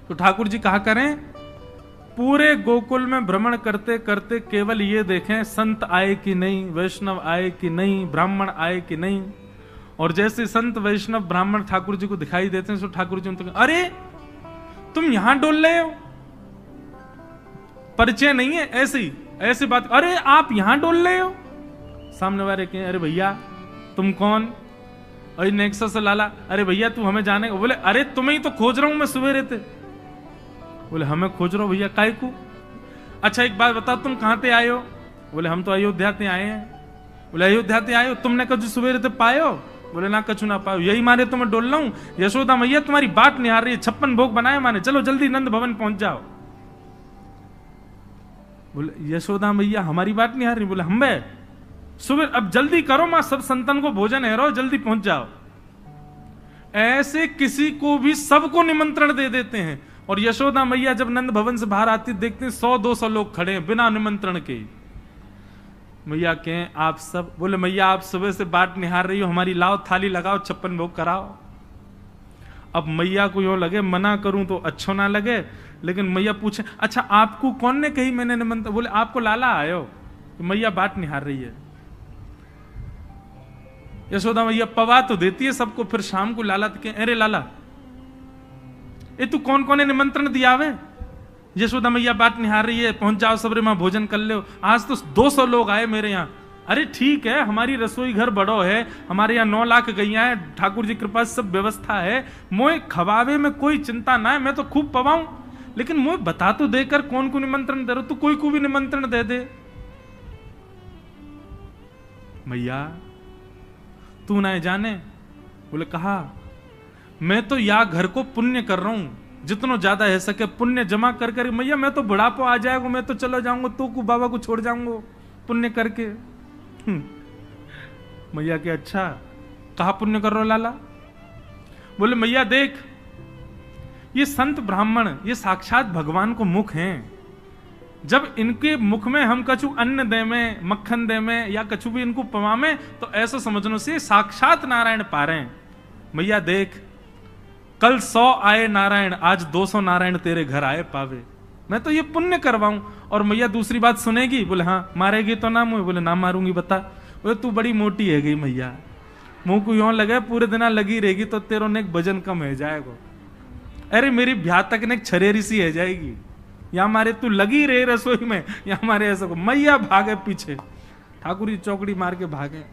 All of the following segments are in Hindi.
तो ठाकुर जी कहा करें, पूरे गोकुल में भ्रमण करते करते केवल ये देखें संत आए कि नहीं, वैष्णव आए कि नहीं, ब्राह्मण आए कि नहीं। और जैसे संत वैष्णव ब्राह्मण ठाकुर जी को दिखाई देते हैं तो ठाकुर जी उनको, अरे तुम यहां डोल रहे हो, परिचय नहीं है, ऐसी बात, अरे आप यहां डोल रहे हो। सामने वाले कहें, अरे भैया तुम कौन? अरे नेक्सस लाला, अरे भैया तू हमें जाने, बोले अरे तुम्हें ही तो खोज रहा हूं मैं सवेरे थे। बोले हमें खोज रहा हो भैया, काय को? अच्छा एक बात बताओ, तुम कहां से आए हो? बोले हम तो अयोध्या से आए हैं। बोले अयोध्या से आए हो, तुमने कछु सवेरे थे पाए हो? बोले ना कछु ना पाओ, यही मारे तो मैं डोल रहा हूं। यशोदा मैया तुम्हारी बात निहार रही है, 56 भोग बनाए माने, चलो जल्दी नंद भवन पहुंच जाओ। बोले यशोदा मैया हमारी बात निहार रही? बोले हम बे सुबह, अब जल्दी करो मां, सब संतन को भोजन है, रो जल्दी पहुंच जाओ। ऐसे किसी को भी सबको निमंत्रण दे देते हैं। और यशोदा मैया जब नंद भवन से बाहर आती देखते हैं 100-200 लोग खड़े हैं बिना निमंत्रण के। मैया कहें आप सब? बोले मैया आप सुबह से बाट निहार रही हो हमारी, लाओ थाली लगाओ, 56 भोग कराओ। अब मैया को यूं लगे मना करूं तो अच्छो ना लगे, लेकिन मैया पूछे, अच्छा आपको कौन ने कही मैंने निमंत्रण? बोले आपको लाला आयो। तो मैया बाट निहार रही है। यशोदा मैया पवा तो देती है सबको, फिर शाम को लाला तो कहे, अरे लाला ये तू कौन कौन ने निमंत्रण दिया वे? यशोदा मैया बात निहार रही है, पहुंच जाओ सबरे मां भोजन कर लो। आज तो 200 लोग आए मेरे यहाँ। अरे ठीक है, हमारी रसोई घर बड़ो है, हमारे यहाँ 9 लाख गैया है, ठाकुर जी कृपा सब व्यवस्था है, मोए खवावे में कोई चिंता ना है, मैं तो खूब पवाऊं, लेकिन मोए बता तो देकर कौन को निमंत्रण दे रहे हो? तू कोई को भी निमंत्रण दे दे। मैया तू ना जाने? बोले कहा, मैं तो या घर को पुण्य कर रहा हूं, जितना ज्यादा है सके पुण्य जमा कर कर। मैया मैं तो बुढ़ापा आ जाएगा, मैं तो चला जाऊंगा, तो को बाबा को छोड़ जाऊंगा पुण्य करके। मैया के अच्छा कहा पुण्य कर रहे हो लाला? बोले मैया देख, ये संत ब्राह्मण ये साक्षात भगवान को मुख हैं, जब इनके मुख में हम कछु अन्न दे में, मक्खन दे में, या कछु भी इनको पवामे, तो ऐसा समझने से साक्षात नारायण पा रहे हैं। मैया देख, कल 100 आए नारायण, आज 200 नारायण तेरे घर आए पावे, मैं तो ये पुण्य करवाऊं। और मैया दूसरी बात सुनेगी? बोले हाँ। मारेगी तो ना मुझे? बोले ना मारूंगी। बता? बोले तू बड़ी मोटी है गई मैया, मुंह को यूं लगे पूरे दिन लगी रहेगी तो तेरो ने वजन कम है जाएगा। अरे मेरी ब्याह तक ने छरेरी सी है जाएगी, या मारे तू लगी रहे रसोई में, या मारे ऐसा को। मैया भागे पीछे, ठाकुर जी चौकड़ी मार के भागे।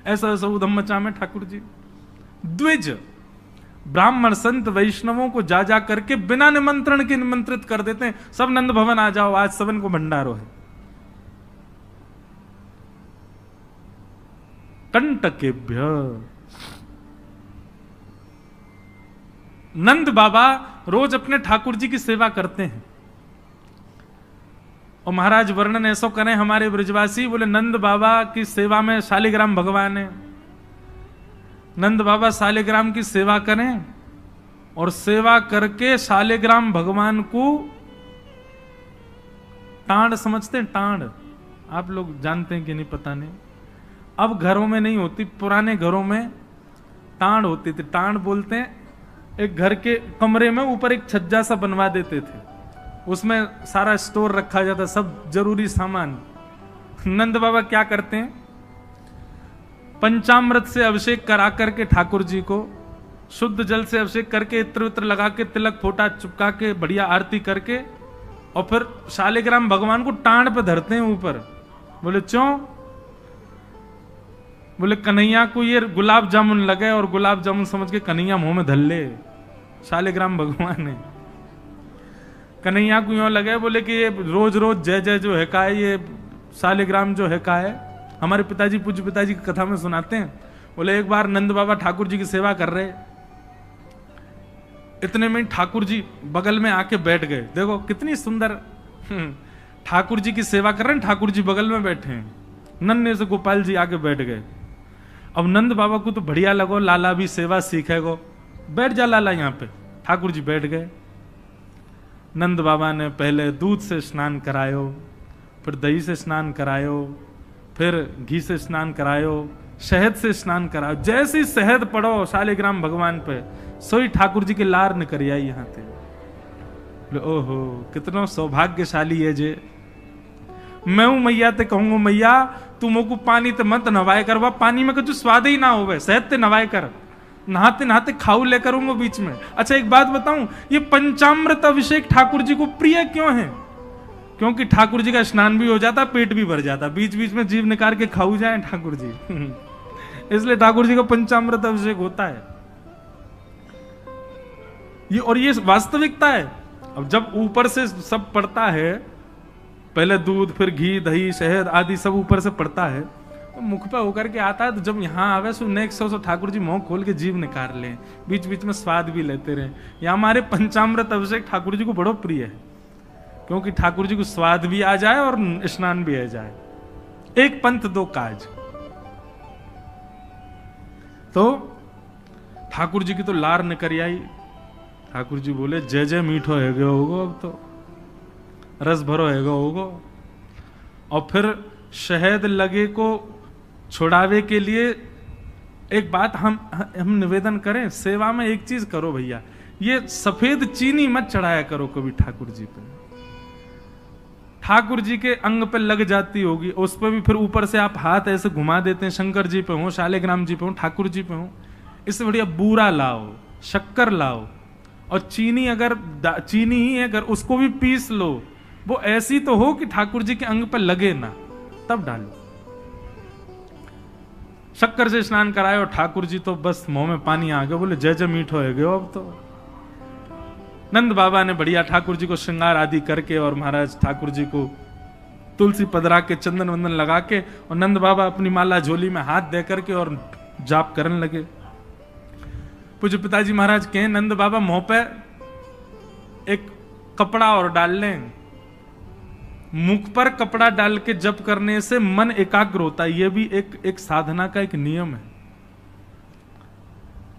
ऐसा ऐसा उधम मचा में ठाकुर जी द्विज ब्राह्मण संत वैष्णवों को जा जा करके बिना निमंत्रण के निमंत्रित कर देते हैं। सब नंद भवन आ जाओ, आज सबन को भंडारो है। कंटकेभ्य नंद बाबा रोज अपने ठाकुर जी की सेवा करते हैं। और महाराज वर्णन ऐसा करें हमारे ब्रजवासी, बोले नंद बाबा की सेवा में शालिग्राम भगवान है। नंद बाबा शालिग्राम की सेवा करें और सेवा करके शालिग्राम भगवान को टांड समझते हैं। टांड आप लोग जानते हैं कि नहीं पता नहीं, अब घरों में नहीं होती, पुराने घरों में टांड होती थी। टांड बोलते हैं, एक घर के कमरे में ऊपर एक छज्जा सा बनवा देते थे, उसमें सारा स्टोर रखा जाता, सब जरूरी सामान। नंद बाबा क्या करते हैं, पंचामृत से अभिषेक करा करके ठाकुर जी को शुद्ध जल से अभिषेक करके, इत्र उत्र लगा के, तिलक फोटा चुपका के, बढ़िया आरती करके, और फिर शालिग्राम भगवान को टांड पे धरते हैं ऊपर। बोले क्यों? बोले कन्हैया को ये गुलाब जामुन लगे और गुलाब जामुन समझ के कन्हैया मुंह में धर ले। शालिग्राम भगवान ने कन्हैया को यूं लगे, बोले कि ये रोज रोज जय जय जो है का है, ये शालिग्राम जो है का है। हमारे पिताजी पूज्य पिताजी की कथा में सुनाते हैं, बोले एक बार नंद बाबा ठाकुर जी की सेवा कर रहे, इतने में ठाकुर जी बगल में आके बैठ गए। देखो कितनी सुंदर, ठाकुर जी की सेवा कर रहे हैं, ठाकुर जी बगल में बैठे हैं, नन्हे से गोपाल जी आके बैठ गए। अब नंद बाबा को तो बढ़िया लगो, लाला भी सेवा सीखेगो, बैठ जा लाला यहाँ पे। ठाकुर जी बैठ गए। नंद बाबा ने पहले दूध से स्नान करायो, फिर दही से स्नान करायो, फिर घी से स्नान करायो, शहद से स्नान करायो। जैसी शहद पड़ो शालिग्राम भगवान पे, सोई ठाकुर जी की लार निकल आई यहाँ थे। ओहो कितना सौभाग्यशाली है जे। मैं हूं मैया ते कहूंगा मैया तू मोको पानी ते मत नवाए कर, वह पानी में कुछ स्वाद ही ना होवे, सहत ते नवाए कर, नहाते नहाते खाऊ ले करूंगा बीच में। अच्छा एक बात बताऊं, ये पंचामृत अभिषेक ठाकुर जी को प्रिय क्यों है? क्योंकि ठाकुर जी का स्नान भी हो जाता, पेट भी भर जाता, बीच बीच में जीव निकाल के खाऊ जाए ठाकुर जी इसलिए ठाकुर जी का पंचामृत अभिषेक होता है ये, और ये वास्तविकता है। अब जब ऊपर से सब पड़ता है, पहले दूध फिर घी दही शहद आदि सब ऊपर से पड़ता है, तो मुख पे होकर के आता है, तो जब यहाँ आवे so next so Thakur ji मुंह खोल के जीव निकाल ले, बीच बीच में स्वाद भी लेते रहे। या हमारे पंचामृत अभिषेक ठाकुर जी को बड़ो प्रिय है, क्योंकि ठाकुर जी को स्वाद भी आ जाए और स्नान भी आ जाए, एक पंथ दो काज। तो ठाकुर जी की तो लार निकल आई। ठाकुर जी बोले जय जय मीठो है गयो होगो, अब तो रस भरो है गयो होगो। और फिर शहद लगे को छुड़ावे के लिए एक बात हम निवेदन करें, सेवा में एक चीज करो भैया, ये सफेद चीनी मत चढ़ाया करो कभी ठाकुर जी पे। ठाकुर जी के अंग पे लग जाती होगी, उस पर भी फिर ऊपर से आप हाथ ऐसे घुमा देते हैं, शंकर जी पे हो, शालिग्राम जी पे हो, ठाकुर जी पे हो, इससे बढ़िया बूरा लाओ, शक्कर लाओ, और चीनी अगर चीनी ही अगर उसको भी पीस लो, वो ऐसी तो हो कि ठाकुर जी के अंग पे लगे ना, तब डालो। शक्कर से स्नान कराए और ठाकुर जी तो बस मुंह में पानी आ गया, बोले जय जय मीठो है गयो अब तो। नंद बाबा ने बढ़िया ठाकुर जी को श्रृंगार आदि करके और महाराज ठाकुर जी को तुलसी पदरा के चंदन वंदन लगा के, और नंद बाबा अपनी माला झोली में हाथ दे करके और जाप करने लगे। पूज्य पिताजी महाराज कहें नंद बाबा मुंह पे एक कपड़ा और डाल लें, मुख पर कपड़ा डाल के जप करने से मन एकाग्र होता है, यह भी एक साधना का एक नियम है।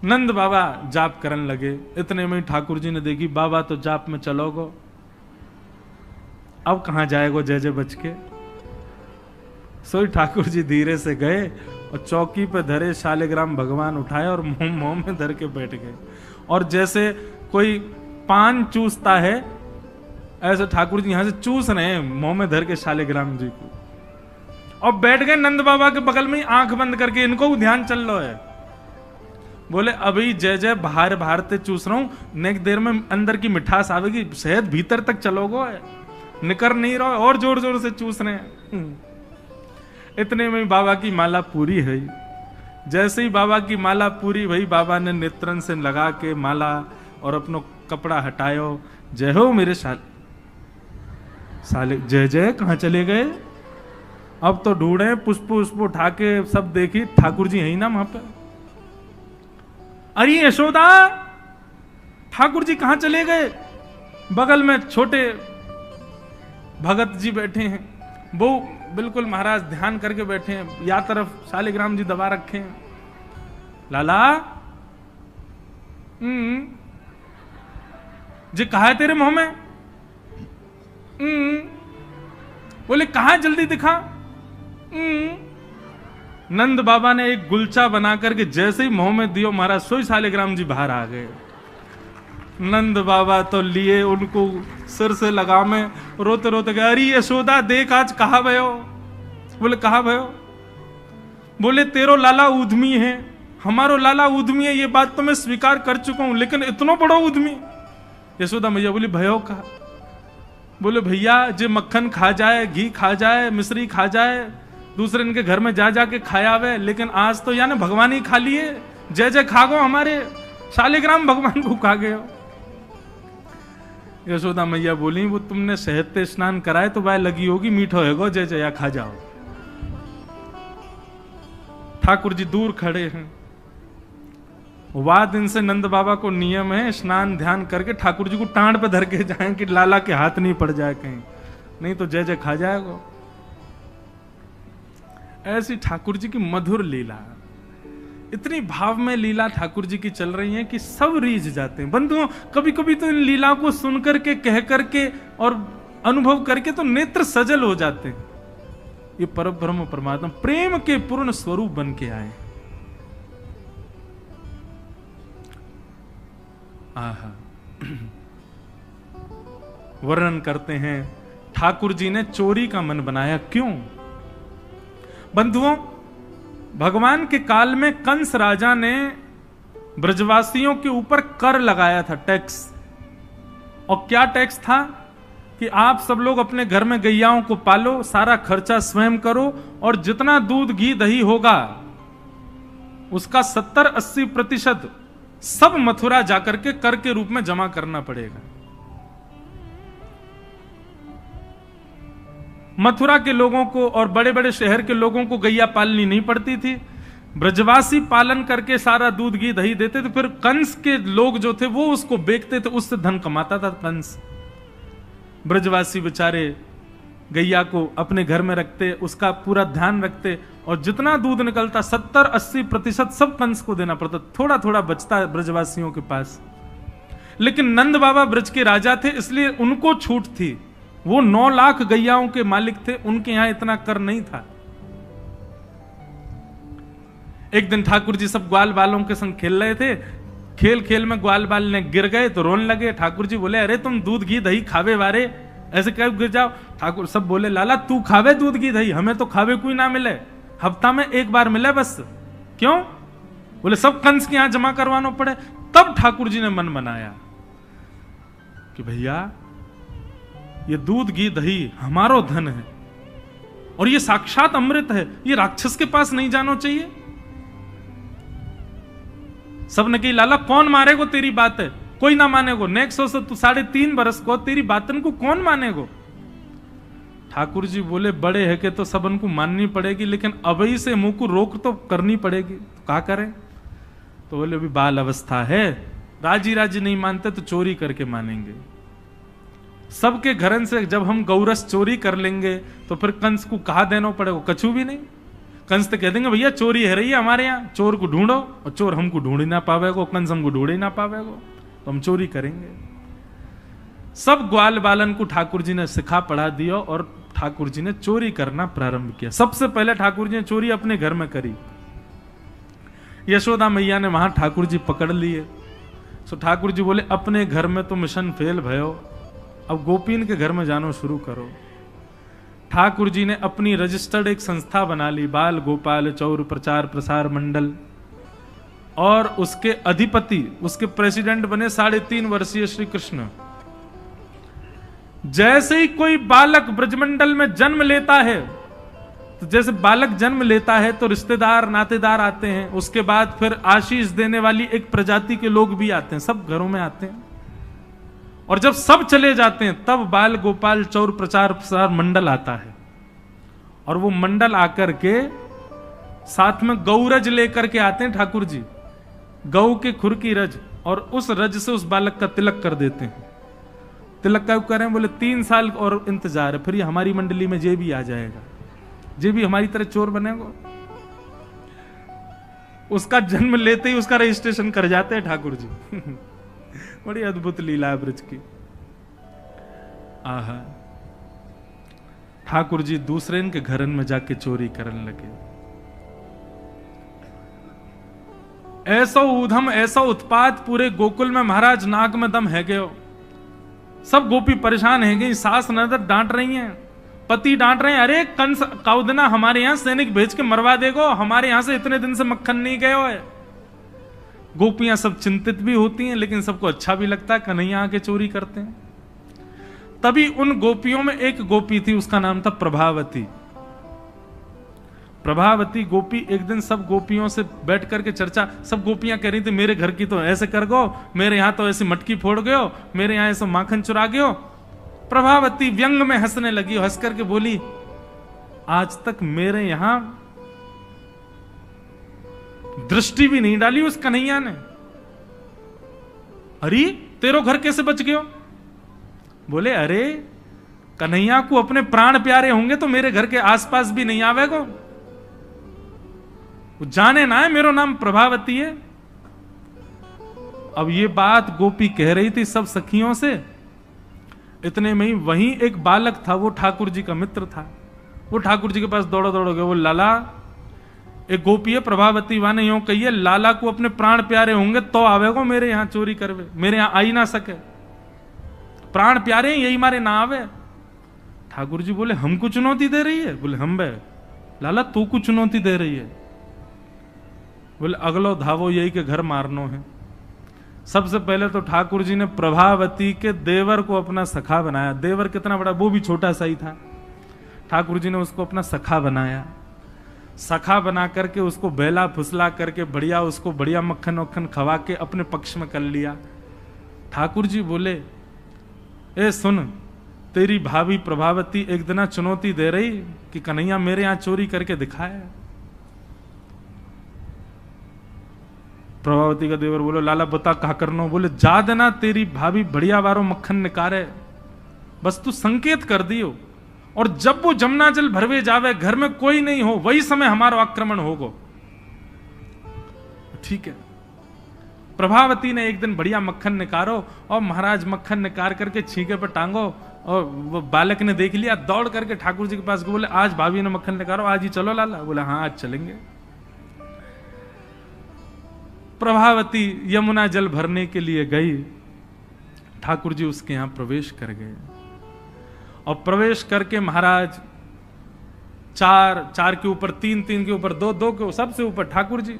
नंद बाबा जाप करने लगे, इतने में ठाकुर जी ने देखी बाबा तो जाप में चलोगो, अब कहां जाएगो जय जय बच के। सोई ठाकुर जी धीरे से गए और चौकी पे धरे शालिग्राम भगवान उठाए और मुंह में धर के बैठ गए, और जैसे कोई पान चूसता है ऐसे ठाकुर जी यहां से चूस रहे हैं मुंह में धर के शालिग्राम जी को, और बैठ गए नंद बाबा के बगल में ही आंख बंद करके, इनको ध्यान चल लो है। बोले अभी जय जय बाहर बाहर ते चूस रहा हूं, नेक देर में अंदर की मिठास आवेगी, शहद भीतर तक चलोगो है, निकर नहीं रहो, और जोर जोर से चूस रहे हैं। इतने में बाबा की माला पूरी है। जैसे ही बाबा की माला पूरी भई, बाबा ने नेत्रन से लगा के माला और अपनो कपड़ा हटायो, जय हो मेरे साले जय जय कहां चले गए, अब तो ढूंढे पुष्प पुष्प उठा के सब देखी, ठाकुर जी है ही ना वहां पे। अरे यशोदा ठाकुर जी कहां चले गए, बगल में छोटे भगत जी बैठे हैं, वो बिल्कुल महाराज ध्यान करके बैठे हैं, या तरफ शालिग्राम जी दबा रखे हैं। लाला जी कहा है तेरे मुंह में, बोले कहा जल्दी दिखा। नंद बाबा ने एक गुलचा बना करके जैसे ही मुंह में दियो, महाराज सोई शालिग्राम जी बाहर आ गए। नंद बाबा तो लिए उनको सिर से लगा में, रोते रोते गए, अरे यशोदा देख आज कहा भयो। बोले कहा भयो, बोले तेरो लाला उद्यमी है, हमारो लाला उद्यमी है, ये बात तो मैं स्वीकार कर चुका हूं, लेकिन इतना बड़ा उद्यमी। यशोदा मैया बोली भयो कहा, बोले भैया जे मक्खन खा जाए, घी खा जाए, मिश्री खा जाए, दूसरे इनके घर में जा जाके खाया वे, लेकिन आज तो यानी भगवान ही खा लिए, जय जय खा गो, हमारे शालिग्राम भगवान को खा गए। यशोदा मैया बोली वो तुमने शहद पे स्नान कराए तो वह लगी होगी, मीठो है गो, जय जया खा जाओ। ठाकुर जी दूर खड़े हैं, वाह दिन से नंद बाबा को नियम है स्नान ध्यान करके ठाकुर जी को टांड पे धर के जाएं कि लाला के हाथ नहीं पड़ जाए कहीं, नहीं तो जय जय खा जाएगा। ऐसी ठाकुर जी की मधुर लीला, इतनी भाव में लीला ठाकुर जी की चल रही है कि सब रीझ जाते हैं। बंधुओं कभी कभी तो इन लीला को सुन करके कह करके और अनुभव करके तो नेत्र सजल हो जाते हैं। ये परब्रह्म परमात्मा प्रेम के पूर्ण स्वरूप बन के आए। आहा वर्णन करते हैं, ठाकुर जी ने चोरी का मन बनाया। क्यों? बंधुओं, भगवान के काल में कंस राजा ने ब्रजवासियों के ऊपर कर लगाया था, टैक्स। और क्या टैक्स था? कि आप सब लोग अपने घर में गैयाओं को पालो, सारा खर्चा स्वयं करो, और जितना दूध घी दही होगा उसका 70-80% सब मथुरा जाकर के कर के रूप में जमा करना पड़ेगा। मथुरा के लोगों को और बड़े बड़े शहर के लोगों को गैया पालनी नहीं पड़ती थी, ब्रजवासी पालन करके सारा दूध घी दही देते थे। फिर कंस के लोग जो थे वो उसको बेचते थे, उससे धन कमाता था कंस। ब्रजवासी बेचारे गैया को अपने घर में रखते, उसका पूरा ध्यान रखते, और जितना दूध निकलता 70-80% सब कंस को देना पड़ता। थोड़ा थोड़ा बचता ब्रजवासियों के पास। लेकिन नंद बाबा ब्रज के राजा थे, इसलिए उनको छूट थी। वो 9 लाख गैयाओं के मालिक थे, उनके यहां इतना कर नहीं था। एक दिन ठाकुर जी सब ग्वाल बालों के संग खेल रहे थे। खेल खेल में ग्वाल बाल ने गिर गए तो रोने लगे। ठाकुर जी बोले, अरे तुम दूध घी दही खावे वारे, ऐसे कब गिर जाओ? ठाकुर सब बोले, लाला तू खावे दूध घी दही, हमें तो खावे कोई ना मिले, हफ्ता में एक बार मिले बस। क्यों? बोले सब कंस के यहां जमा करवाना पड़े। तब ठाकुर जी ने मन बनाया कि भैया ये दूध घी दही हमारो धन है, और ये साक्षात अमृत है, ये राक्षस के पास नहीं जाना चाहिए। सबने कही, लाला कौन मारेगो तेरी बात है? कोई ना मानेगो। नेक्स्ट हो तू 3.5 बरस को तेरी बातन को कौन मानेगो? ठाकुर जी बोले, बड़े है कि तो सब उनको माननी पड़ेगी, लेकिन अभी से मुंह को रोक तो करनी पड़ेगी। तो क्या करें? तो बोले अभी बाल अवस्था है, राजी राजी नहीं मानते तो चोरी करके मानेंगे। सबके घरन से जब हम गौरस चोरी कर लेंगे तो फिर कंस को कहा देना पड़ेगा? कछु भी नहीं। कंस तो कह देंगे भैया चोरी है रही है हमारे यहाँ, चोर को ढूंढो, और चोर हमको ढूंढ ही ना पावेगो, कंस हमको ढूंढ ही ना पावेगो, तो हम चोरी करेंगे। सब ग्वाल बालन को ठाकुर जी ने सिखा पढ़ा दिया, और ठाकुर जी ने चोरी करना प्रारंभ किया। सबसे पहले ठाकुर जी ने चोरी अपने घर में करी। यशोदा मैया ने वहां ठाकुर जी पकड़ लिए। सो ठाकुर जी बोले, अपने घर में तो मिशन फेल भयो, अब गोपीन के घर में जानो शुरू करो। ठाकुर जी ने अपनी रजिस्टर्ड एक संस्था बना ली, बाल गोपाल चौर प्रचार प्रसार मंडल, और उसके अधिपति, उसके प्रेसिडेंट बने 3.5 वर्षीय श्री कृष्ण। जैसे ही कोई बालक ब्रजमंडल में जन्म लेता है, तो जैसे बालक जन्म लेता है तो रिश्तेदार नातेदार आते हैं, उसके बाद फिर आशीष देने वाली एक प्रजाति के लोग भी आते हैं, सब घरों में आते हैं। और जब सब चले जाते हैं तब बाल गोपाल चौर प्रचार प्रसार मंडल आता है, और वो मंडल आकर के साथ में गौरज लेकर के आते हैं ठाकुर जी, गौ के खुर की रज, और उस रज से उस बालक का तिलक कर देते हैं। तिलक का करें? बोले 3 साल और इंतजार है, फिर ये हमारी मंडली में जे भी आ जाएगा, जे भी हमारी तरह चोर बनेगा। उसका जन्म लेते ही उसका रजिस्ट्रेशन कर जाते हैं ठाकुर जी। बड़ी अद्भुत लीला है ब्रज की। आहा, ठाकुर जी दूसरे के घरन में जाके चोरी करने लगे। ऐसा ऊधम, ऐसा उत्पात पूरे गोकुल में, महाराज नाक में दम है गयो। सब गोपी परेशान है गई, सास नजर डांट रही हैं, पति डांट रहे हैं, अरे कंस काउदना हमारे यहां सैनिक भेज के मरवा देगो, हमारे यहां से इतने दिन से मक्खन नहीं गयो है। गोपियां सब चिंतित भी होती हैं, लेकिन सबको अच्छा भी लगता है, कन्हैया आके चोरी करते हैं। तभी उन गोपियों में एक गोपी थी, उसका नाम था प्रभावती। प्रभावती गोपी एक दिन सब गोपियों से बैठ करके चर्चा, सब गोपियां कह रही थी, मेरे घर की तो ऐसे कर गो, मेरे यहां तो ऐसी मटकी फोड़ गयो, मेरे यहां ऐसा माखन चुरा गयो। प्रभावती व्यंग में हंसने लगी, हंस करके बोली, आज तक मेरे यहां दृष्टि भी नहीं डाली उस कन्हैया ने। अरे तेरो घर कैसे बच गयो? बोले, अरे कन्हैया को अपने प्राण प्यारे होंगे तो मेरे घर के आसपास भी नहीं आवेगो, वो जाने ना है मेरो नाम प्रभावती है। अब ये बात गोपी कह रही थी सब सखियों से। इतने में ही वहीं एक बालक था, वो ठाकुर जी का मित्र था। वो ठाकुर जी के पास दौड़ो दौड़ो गया, वो लाला, एक गोपी है प्रभावती वाने यूं कहिए, लाला को अपने प्राण प्यारे होंगे तो आवेगो मेरे यहां चोरी करवे, मेरे यहां आ ही ना सके। प्राण प्यारे हैं, यही मारे ना आवे। ठाकुर जी बोले हमको चुनौती दे रही है? बोले हम बे लाला तू को चुनौती दे रही है। बोले अगलो धावो यही के घर मारनो है। सबसे पहले तो ठाकुर जी ने प्रभावती के देवर को अपना सखा बनाया। देवर कितना बड़ा, वो भी छोटा सा ही था। ठाकुर जी ने उसको अपना सखा बनाया। सखा बना करके उसको बेला फुसला करके बढ़िया उसको बढ़िया मक्खन वक्खन खवा के अपने पक्ष में कर लिया। ठाकुर जी बोले ए सुन, तेरी भाभी प्रभावती एक दिन चुनौती दे रही कि कन्हैया मेरे यहां चोरी करके दिखाए। प्रभावती का देवर बोलो लाला बता कहा करनो? बोले जा देना तेरी भाभी बढ़िया वारो मक्खन निकारे, बस तू संकेत कर दियो, और जब वो जमुना जल भरवे जावे घर में कोई नहीं हो वही समय हमारा आक्रमण होगो। ठीक है। प्रभावती ने एक दिन बढ़िया मक्खन निकारो और महाराज मक्खन निकाल करके छींके पर टांगो, और वो बालक ने देख लिया, दौड़ करके ठाकुर जी के पास बोले आज भाभी ने मक्खन निकालो, आज ही चलो लाला। बोले हाँ आज चलेंगे। प्रभावती यमुना जल भरने के लिए गई। ठाकुर जी उसके यहां प्रवेश कर गए, और प्रवेश करके महाराज चार के ऊपर तीन के ऊपर दो के सबसे ऊपर ठाकुर जी,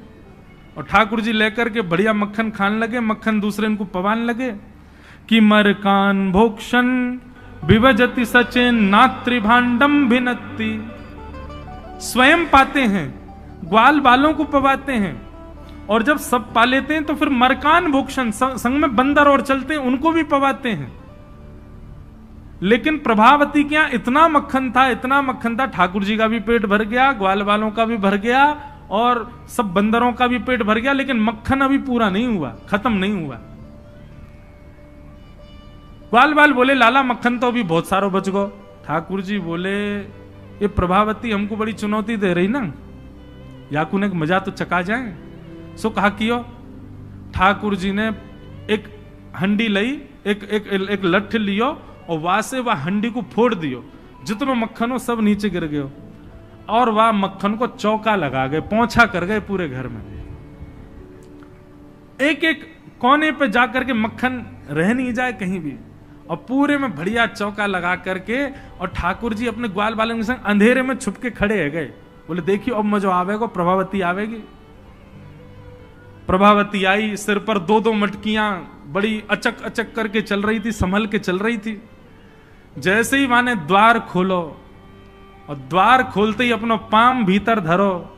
और ठाकुर जी लेकर के बढ़िया मक्खन खाने लगे। मक्खन दूसरे इनको पवान लगे कि मरकान भोक्षण विभजति सचेन नात्री भांडम भिन्नति। स्वयं पाते हैं, ग्वाल बालों को पवाते हैं, और जब सब पा लेते हैं तो फिर मरकान भोक्षण संग में बंदर और चलते हैं उनको भी पवाते हैं। लेकिन प्रभावती के यहां इतना मक्खन था, ठाकुर जी का भी पेट भर गया, ग्वाल बालों का भी भर गया, और सब बंदरों का भी पेट भर गया, लेकिन मक्खन अभी पूरा नहीं हुआ, खत्म नहीं हुआ। ग्वाल बाल बोले लाला मक्खन तो अभी बहुत सारो बच गो। ठाकुर जी बोले ये प्रभावती हमको बड़ी चुनौती दे रही ना, याकू ने मजा तो चका जाए। सो कहा कियो। ठाकुर जी ने एक हंडी लई, एक लठ लियो, और वहां से वह हंडी को फोड़ दियो, जितना मक्खन हो सब नीचे गिर गयो, और वह मक्खन को चौका लगा गए, पोंछा कर गए पूरे घर में। एक कोने पे जाकर के मक्खन रह नहीं जाए कहीं भी, और पूरे में बढ़िया चौका लगा करके, और ठाकुर जी अपने ग्वाल बालों के संग अंधेरे में छुप के खड़े है गए। बोले देखियो अब मजो आवेगा, प्रभावती आवेगी। प्रभावती आई, सिर पर दो मटकियां बड़ी अचक अचक करके चल रही थी, संभल के चल रही थी। जैसे ही माने द्वार खोलो, और द्वार खोलते ही अपना पाम भीतर धरो,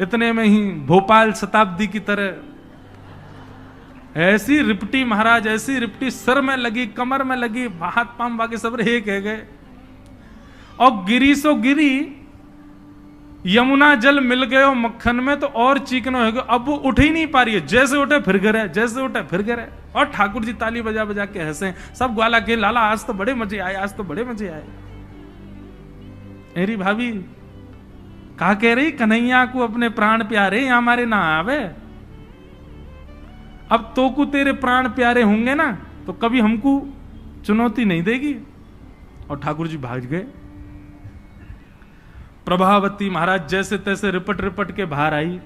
इतने में ही भोपाल शताब्दी की तरह ऐसी रिपटी महाराज, ऐसी रिपटी सर में लगी, कमर में लगी, हाथ पाम बाकी सब रहे कह गए, और गिरी सो गिरी। यमुना जल मिल गए मक्खन में तो और चीकनो हो गया, अब वो उठ ही नहीं पा रही है, जैसे उठे फिर गिरे, जैसे उठे फिर गिरे। और ठाकुर जी ताली बजा बजा के हंसे, सब ग्वाला के लाला आज तो बड़े मजे आए, आज तो बड़े मजे आए। मेरी भाभी कहा कह रही कन्हैया को अपने प्राण प्यारे यहां हमारे ना आवे। अब तो को तेरे प्राण प्यारे होंगे ना तो कभी हमको चुनौती नहीं देगी। और ठाकुर जी भाग गए। प्रभावती महाराज जैसे तैसे रिपट रिपट के बाहर आई,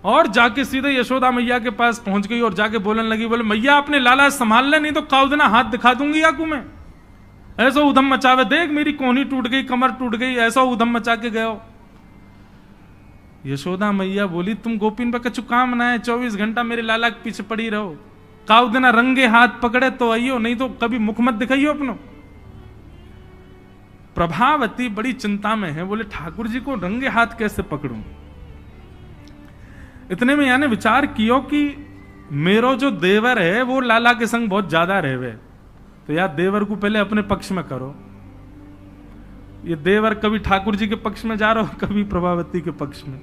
और जाके सीधे यशोदा मैया के पास पहुंच गई, और जाके बोलने लगी, बोले मैया अपने लाला संभाल ले, नहीं तो काउदना हाथ दिखा दूंगी आकू में। ऐसा उधम मचावे, देख मेरी कोहनी टूट गई, कमर टूट गई, ऐसा उधम मचा के गयो। यशोदा मैया बोली तुम गोपिन पर कछु काम ना है, 24 घंटा मेरे लाला के पीछे पड़ी रहो, काउदना रंगे हाथ पकड़े तो आइयो, नहीं तो कभी मुख मत दिखाइयो अपनो। प्रभावती बड़ी चिंता में है, बोले ठाकुर जी को रंगे हाथ कैसे पकड़ूं। इतने में यानी विचार कियो कि मेरो जो देवर है वो लाला के संग बहुत ज्यादा रहवे, तो यार देवर को पहले अपने पक्ष में करो। ये देवर कभी ठाकुर जी के पक्ष में जा रहा हो, कभी प्रभावती के पक्ष में।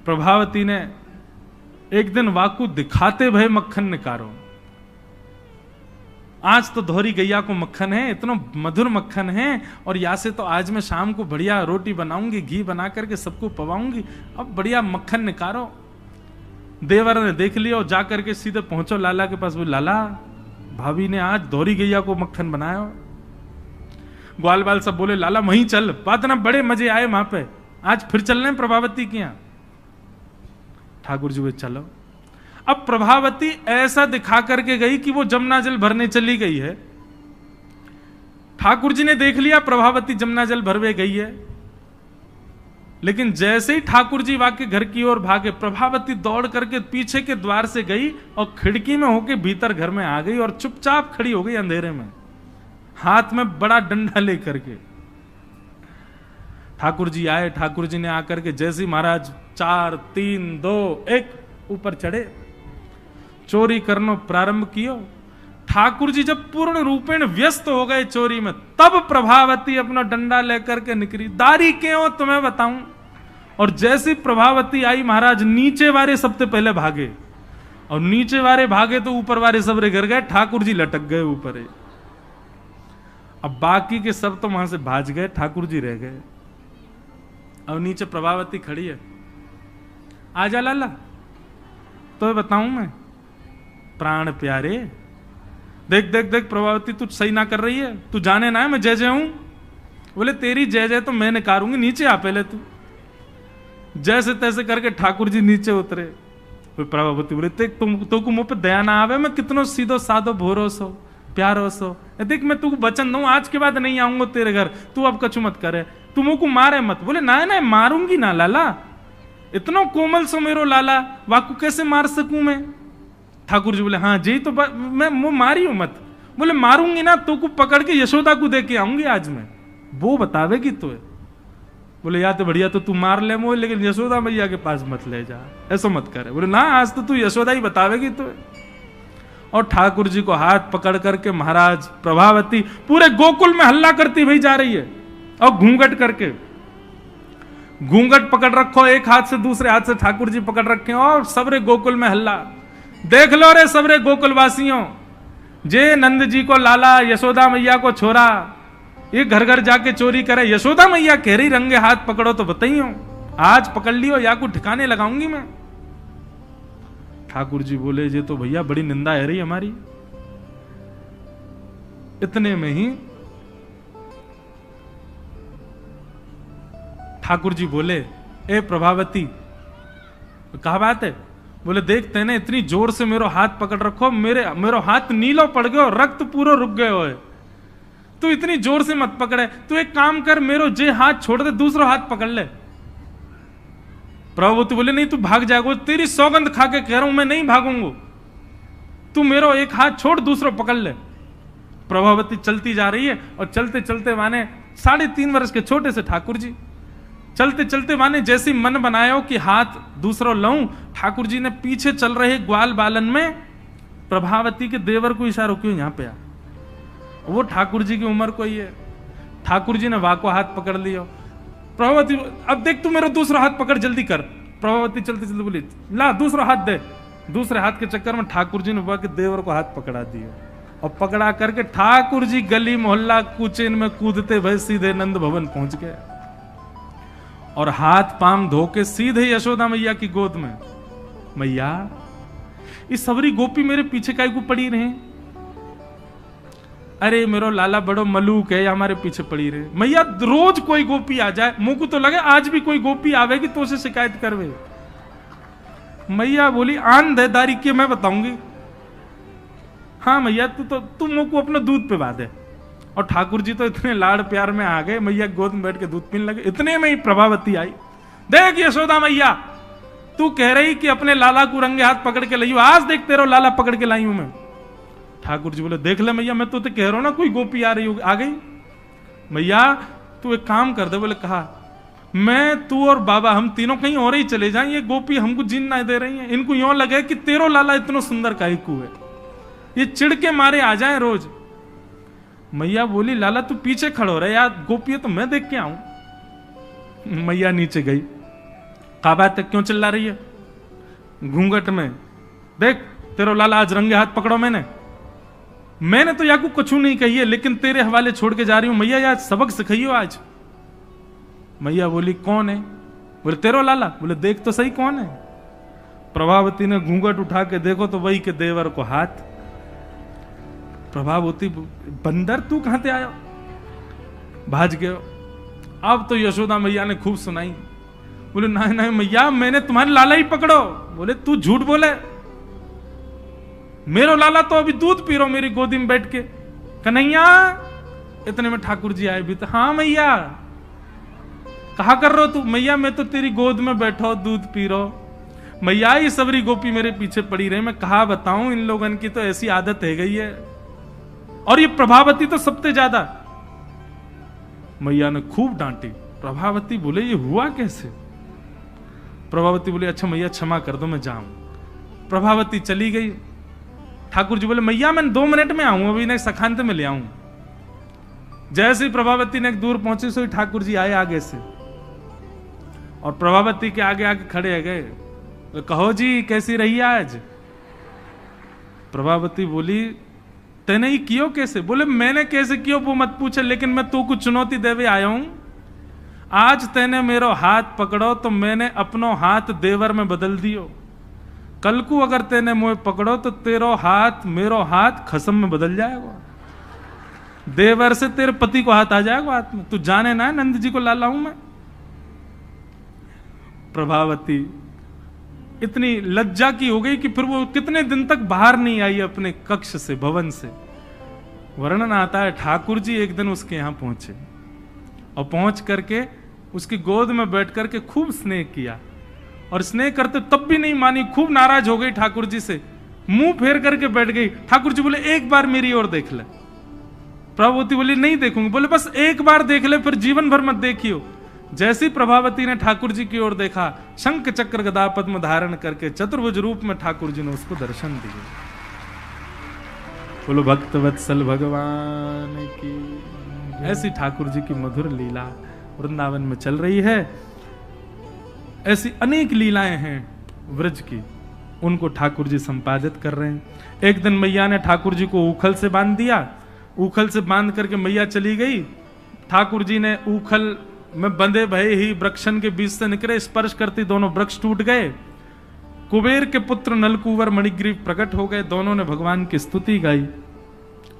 प्रभावती ने एक दिन वाकू दिखाते भय मक्खन निकारो, आज तो धोरी गैया को मक्खन है, इतना मधुर मक्खन है, और या से तो आज मैं शाम को बढ़िया रोटी बनाऊंगी, घी बना करके सबको पवाऊंगी, अब बढ़िया मक्खन निकारो। देवर ने देख लिया और जाकर के सीधे पहुंचो लाला के पास, बोले लाला भाभी ने आज धोरी गैया को मक्खन बनाया। ग्वाल बाल सब बोले लाला वहीं चल, बात ना बड़े मजे आए वहां पे, आज फिर चल रहे प्रभावती के यहां। ठाकुर जी बोले चलो। अब प्रभावती ऐसा दिखा करके गई कि वो जमुना जल भरने चली गई है। ठाकुर जी ने देख लिया प्रभावती जमुना जल भरवे गई है, लेकिन जैसे ही ठाकुर जी वाके घर की ओर भागे, प्रभावती दौड़ करके पीछे के द्वार से गई और खिड़की में होके भीतर घर में आ गई और चुपचाप खड़ी हो गई अंधेरे में, हाथ में बड़ा डंडा लेकर के। ठाकुर जी आए, ठाकुर जी ने आकर के जैसे ही महाराज 4 3 2 1 ऊपर चढ़े, चोरी करना प्रारंभ कियो। ठाकुर जी जब पूर्ण रूपेण व्यस्त हो गए चोरी में, तब प्रभावती अपना डंडा लेकर के निकली। दारी क्यों तुम्हें बताऊं। और जैसी प्रभावती आई, महाराज नीचे वाले सबसे पहले भागे, और नीचे वाले भागे तो ऊपर वाले सबरे गिर गए, ठाकुर जी लटक गए ऊपर। अब बाकी के सब तो वहां से भाज गए, ठाकुर जी रह गए। अब नीचे प्रभावती खड़ी है, आजा लाला, तो बताऊं मैं, प्राण प्यारे, देख देख देख प्रभावती तू सही ना कर रही है, तू जाने ना है मैं जय जय हूं। बोले तेरी जय जय तो मैं निकारूंगी, नीचे आ पहले तू। जैसे तैसे करके ठाकुर जी नीचे उतरे। प्रभावती बोले देख तुम को मुंह पे दया ना आवे, मैं कितनो सीधो साधो भोरो सो प्यारो सो, देख मैं तू वचन दूं आज के बाद नहीं आऊंगा तेरे घर, तू अब कछु मत करे, तू मुंह को मारे मत। बोले ना ना मारूंगी ना लाला, इतना कोमल सो मेरो लाला, वाकू कैसे मार सकूं मैं। ठाकुर जी बोले हाँ जी तो मैं मारी हूं मत। बोले मारूंगी ना तो को पकड़ के यशोदा को दे के आऊंगी आज मैं, वो बतावेगी तो। बोले या तो बढ़िया तो तू मार ले मोह, लेकिन यशोदा मैया के पास मत ले जा, ऐसा मत करे। बोले ना आज तो तू यशोदा ही बतावेगी तो। और ठाकुर जी को हाथ पकड़ करके महाराज प्रभावती पूरे गोकुल में हल्ला करती हुई जा रही है, और घूंघट करके, घूंघट पकड़ रखो एक हाथ से, दूसरे हाथ से ठाकुर जी पकड़ रखे, और सबरे गोकुल में हल्ला। देख लो रे सबरे गोकुल वासियों, जे नंद जी को लाला, यशोदा मैया को छोरा, ये घर घर जाके चोरी करे। यशोदा मैया कह रही रंगे हाथ पकड़ो तो बताइयो, आज पकड़ लियो या को ठिकाने लगाऊंगी मैं। ठाकुर जी बोले जे तो भैया बड़ी निंदा है रही हमारी। इतने में ही ठाकुर जी बोले ए प्रभावती, कहा बात है। बोले देखते ने इतनी जोर से मेरो हाथ पकड़ रखो, मेरो हाथ नीलो पड़ गयो, रक्त पूरा रुक गयो है, तू इतनी जोर से मत पकड़े, तू एक काम कर, मेरो जे हाथ छोड़ दे, दूसरा हाथ पकड़ ले। प्रभावती बोले नहीं तू भाग जाएगा, तेरी सौगंध खा के कह रहा हूं मैं नहीं भागूंगा, तू मेरो एक हाथ छोड़ दूसरा पकड़ ले। प्रभावती चलती जा रही है, और चलते चलते माने 3.5 वर्ष के छोटे से ठाकुर जी चलते चलते माने जैसे मन बनायो कि हाथ दूसरा लाऊं, ठाकुर जी ने पीछे चल रहे ग्वाल बालन में प्रभावती के देवर को इशारा क्यों यहां पे आ, वो ठाकुर जी की उम्र को ही है। ठाकुर जी ने वाको हाथ पकड़ लिया। प्रभावती अब देख तू मेरा दूसरा हाथ पकड़ जल्दी कर। प्रभावती चलते चलते बोली ला दूसरा हाथ दे। दूसरे हाथ के चक्कर में ठाकुर जी ने वाके देवर को हाथ पकड़ा दिया, और पकड़ा करके ठाकुर जी गली मोहल्ला कूचेन में कूदते भय सीधे नंद भवन पहुंच गए, और हाथ पांव धो के सीधे यशोदा मैया की गोद में। मैया इस सबरी गोपी मेरे पीछे काहे को पड़ी रहे, अरे मेरो लाला बड़ो मलूक है, हमारे पीछे पड़ी रहे। मैया रोज कोई गोपी आ जाए, मुंह को तो लगे आज भी कोई गोपी आवेगी तो उसे शिकायत करवे। मैया बोली आंधेदारी के मैं बताऊंगी। हाँ मैया तू मुंह को अपना दूध पिला दे। और ठाकुर जी तो इतने लाड़ प्यार में आ गए, मैया गोद में बैठ के दूध पीने लगे। इतने में ही प्रभावती आई, देख यशोदा मैया तू कह रही कि अपने लाला को रंगे हाथ पकड़ के लाई, आज देख तेरा लाला पकड़ के लाई हूं मैं। ठाकुर जी बोले देख ले मैया मैं तो कह रहा हूं ना कोई गोपी आ रही होगी, आ गई। मैया तू एक काम कर दे। बोले कहा मैं तू और बाबा हम तीनों कहीं और ही चले जाएं, ये गोपी हमको जीन ना दे रही है, इनको यूं लगे कि तेरो लाला इतना सुंदर काहे को है, ये चिढ़ के मारे आ जाए रोज। मैया बोली लाला तू पीछे खड़ो रहे यार, गोपी तो मैं देख के आऊं। मैया नीचे गई, कहा बात है क्यों चिल्ला रही है घूंघट में, देख तेरो लाला आज रंगे हाथ पकड़ो। मैंने तो याकू कुछ नहीं कही है, लेकिन तेरे हवाले छोड़ के जा रही हूं। मैया यार सबक सिखाइयो आज। मैया बोली कौन है। बोले तेरो लाला। बोले देख तो सही कौन है। प्रभावती ने घूंघट उठा के देखो तो वही के देवर को हाथ। प्रभावती बंदर तू कहां से आया, भाज गयो। अब तो यशोदा मैया ने खूब सुनाई। बोले नहीं नहीं मैया मैंने तुम्हारे लाला ही पकड़ो। बोले तू झूठ बोले, मेरो लाला तो अभी दूध पी रहा मेरी गोदी में बैठ के। कन्हैया, इतने में ठाकुर जी आए भी तो, हाँ मैया, कहा कर रहे हो तू? मैया मैं तो तेरी गोद में बैठो दूध पी रहा। मैया ये सबरी गोपी मेरे पीछे पड़ी रहे, मैं कहा बताऊं, इन लोगन की तो ऐसी आदत है गई है, और ये प्रभावती तो सबसे ज्यादा। मैया ने खूब डांटी। प्रभावती बोले ये हुआ कैसे? प्रभावती बोले अच्छा मैया क्षमा कर दो, मैं जाऊं। प्रभावती चली गई। ठाकुर जी बोले मैया मैं 2 मिनट में आऊं, अभी ने सखांत में ले आऊं। जैसे ही प्रभावती ने दूर पहुंचे सो ठाकुर जी आए आगे से, और प्रभावती के आगे आगे खड़े है गए। तो कहो जी कैसी रही आज? प्रभावती बोली तेने ही कियो कैसे? बोले मैंने कैसे कियो वो मत पूछे, लेकिन मैं तू को चुनौती देवे आया हूं। आज तेने मेरो हाथ पकड़ो तो मैंने अपनो हाथ देवर में बदल दियो। कल को अगर तेने मुझे पकड़ो तो तेरो हाथ मेरो हाथ खसम में बदल जाएगा। देवर से तेरे पति को हाथ आ जाएगा हाथ में। तू जाने ना नंद जी को लाला हूं मैं। प्रभावती इतनी लज्जा की हो गई कि फिर वो कितने दिन तक बाहर नहीं आई अपने कक्ष से, भवन से। वर्णन आता है ठाकुर जी एक दिन उसके यहां पहुंचे और पहुंच करके उसकी गोद में बैठ करके खूब स्नेह किया, और स्नेह करते तब भी नहीं मानी, खूब नाराज हो गई ठाकुर जी से, मुंह फेर करके बैठ गई। ठाकुर जी बोले एक बार मेरी ओर देख ले। प्रभावती बोली नहीं देखूंगी। बोले बस एक बार देख ले, फिर जीवन भर मत देखियो। जैसी प्रभावती ने ठाकुर जी की ओर देखा, शंख चक्र गदा पद्म धारण करके चतुर्भुज रूप में ठाकुर जी ने उसको दर्शन दिए। बोलो भक्त वत्सल भगवान की। ऐसी ठाकुर जी की मधुर लीला वृंदावन में चल रही है। ऐसी अनेक लीलाएं हैं व्रज की, उनको ठाकुर जी संपादित कर रहे हैं। एक दिन मैया ने ठाकुर जी को ऊखल से बांध दिया। ऊखल से बांध करके मैया चली गई। ठाकुर जी ने ऊखल में बंधे भये ही वृक्षन के बीच से निकले, स्पर्श करती दोनों वृक्ष टूट गए। कुबेर के पुत्र नलकुवर मणिग्रीव प्रकट हो गए। दोनों ने भगवान की स्तुति गाई।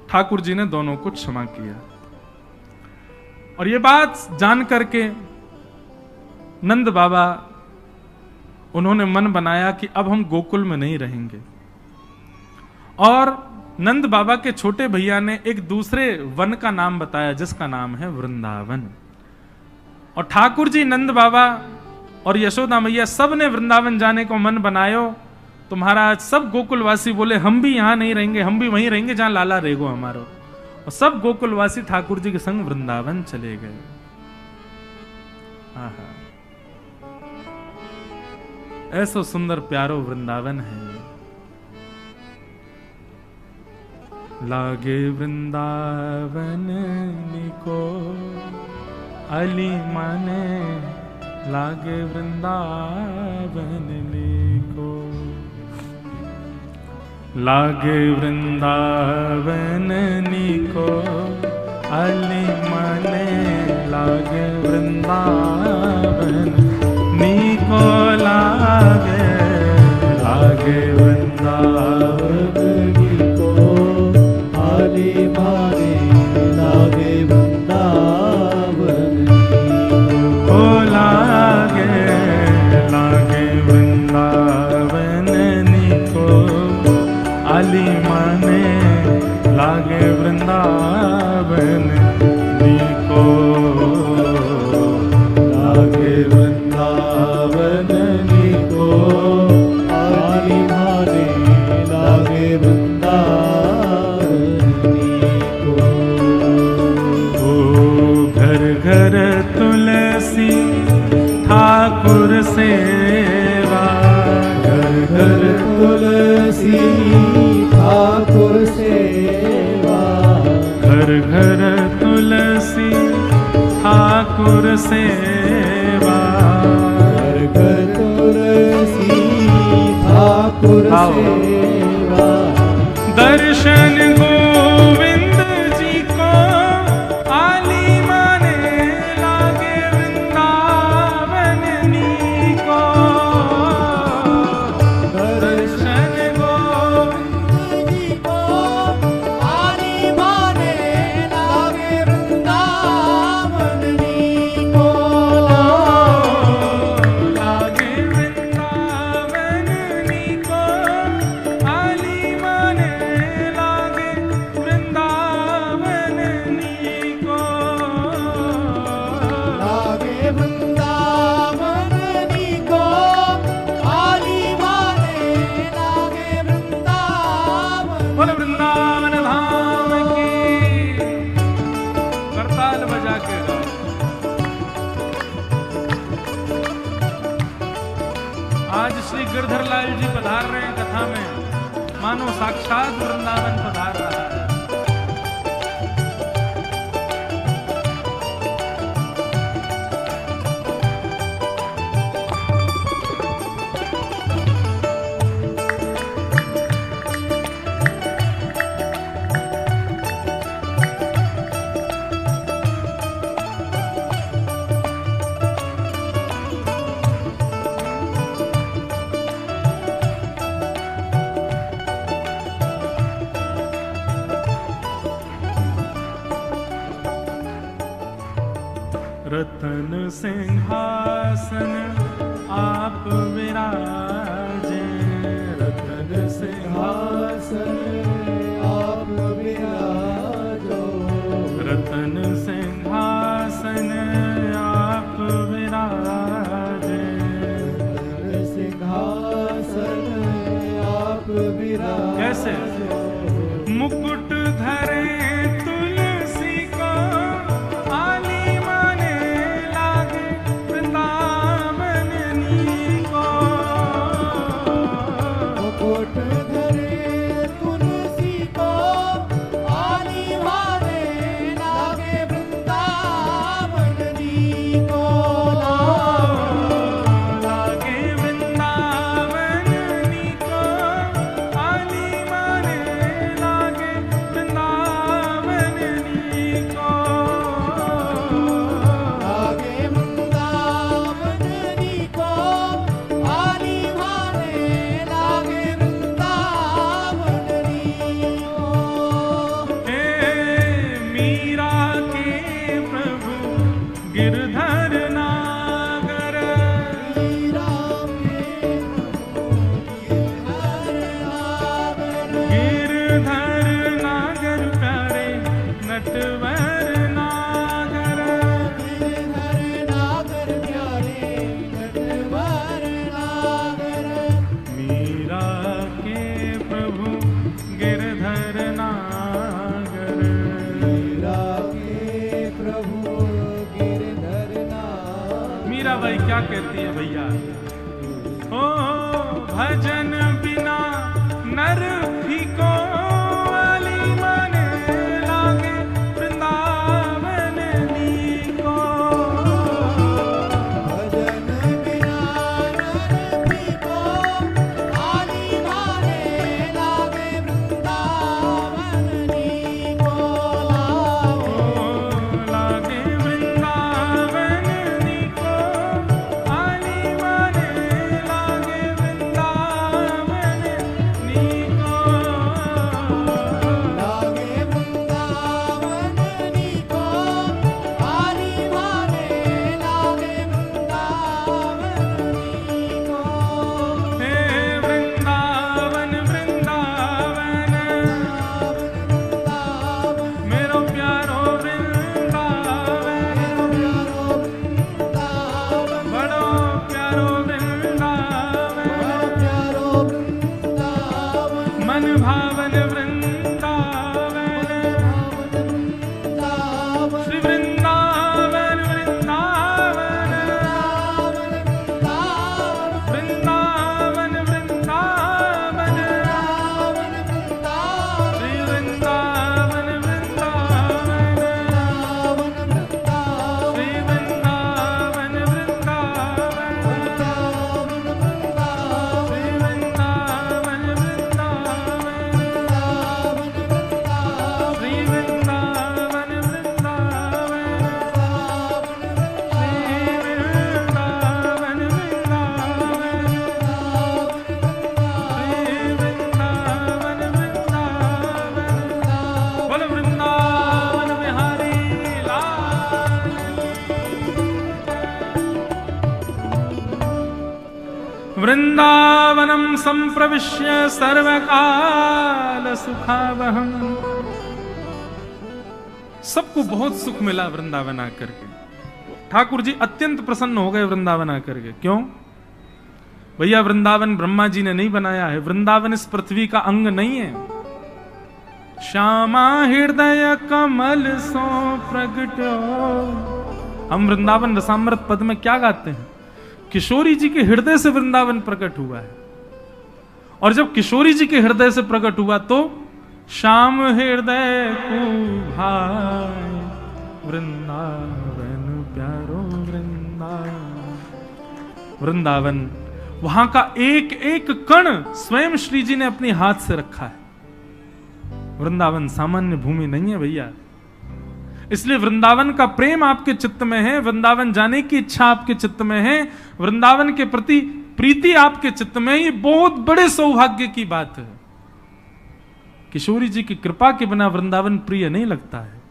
ठाकुर जी ने दोनों को क्षमा किया। और ये बात जान करके नंद बाबा उन्होंने मन बनाया कि अब हम गोकुल में नहीं रहेंगे। और नंद बाबा के छोटे भैया ने एक दूसरे वन का नाम बताया जिसका नाम है वृंदावन। और ठाकुर जी, नंद बाबा और यशोदा मैया सब ने वृंदावन जाने को मन बनायो। तो महाराज सब गोकुलवासी बोले हम भी यहां नहीं रहेंगे, हम भी वहीं रहेंगे जहां लाला रहेगो हमारो। और सब गोकुलवासी ठाकुर जी के संग वृंदावन चले गए। आहा, ऐसो सुंदर प्यारो वृंदावन है। लागे वृंदावन निको अली माने, लागे वृंदावन निको। लागे वृंदावन निको अली माने, लागे वृंदावन निको लागे। लागे वृंदावन निको अली माने, लागे वृंदावन निको लागे। लागे वृंदावन निको अली माने, लागे वृंदावन निको। लागे वृंदावन निको अली माने, लागे वृंदावन निको। ओ घर घर तुलसी ठाकुर सेवा, घर घर तुलसी ठाकुर सेवा। घर घर तुलसी ठाकुर सेवा, घर घर तुलसी ठाकुर सेवा। दर्शन गोविंद जी को आली माने, लागे वृंदावन नीको। दर्शन गोविंद जी को आली माने, लागे वृंदावन नीको। लागे वृंदावन नीको आली माने, श्री गिरधर लाल जी पधार रहे हैं कथा में, मानो साक्षात वृंदावन पधार रहा है। रतन सिंहासन आप विराजे, रतन सिंहासन आप विराजो, रतन सिंहासन आप विराजे, रतन सिंहासन आप विराजो। कैसे? मुकुट धरे तुलसी को, आली माने लागे वृंदावन नीको। मुकुट धरे तुलसी को, आली माने लागे वृंदावन नीको। लागे वृंदावन नीको, आली माने लागे वृंदावन नीको। लागे वृंदावन नीको, आली माने लागे वृंदावन नीको। हे मीरा के प्रभु गिरधर नागर, मीरा के गिरधर नागर प्यारे नटवर नागर, गिरधर नागर प्यारे नटवर नागर। मीरा के प्रभु गिरधर नागर, मीरा के प्रभु गिरधर नागर। मीरा बाई क्या कहती है भैया? ओ भजन बिना नर फीको, आली माने लागे वृंदावन नीको। भजन बिना नर फीको, आली माने लागे वृंदावन नीको। लागे वृंदावन नीको, आली माने लागे वृंदावन नीको। लागे वृंदावन नीको, आली माने लागे वृंदावन नीको। हे वृंदावन वृंदावन, मेरो प्यारो वृंदावन, बड़ो प्यारो वृंदावन, मन भावन वृंदावन, श्री वृंदावन वृंदावन, वृंदावन वृंदावन, श्री वृंदावन वृंदावन, श्री वृंदावन वृंदावन, श्री वृंदावन वृंदावन, श्री वृंदावन वृंदावनम संप्रविश्य सर्वकाल सुखावहम। सबको बहुत सुख मिला वृंदावन आकर के। ठाकुर जी अत्यंत प्रसन्न हो गए वृंदावन आकर के। क्यों भैया? वृंदावन ब्रह्मा जी ने नहीं बनाया है, वृंदावन इस पृथ्वी का अंग नहीं है। श्यामा हृदय कमल सो प्रगटो। हम वृंदावन रसामृत पद में क्या गाते हैं? किशोरी जी के हृदय से वृंदावन प्रकट हुआ है। और जब किशोरी जी के हृदय से प्रकट हुआ तो श्याम हृदय को भाई वृंदावन प्यारो वृंदावन। वृंदावन, वहां का एक एक कण स्वयं श्री जी ने अपने हाथ से रखा है। वृंदावन सामान्य भूमि नहीं है भैया। इसलिए वृंदावन का प्रेम आपके चित्त में है, वृंदावन जाने की इच्छा आपके चित्त में है, वृंदावन के प्रति प्रीति आपके चित्त में, ये बहुत बड़े सौभाग्य की बात है। किशोरी जी की कृपा के बिना वृंदावन प्रिय नहीं लगता है।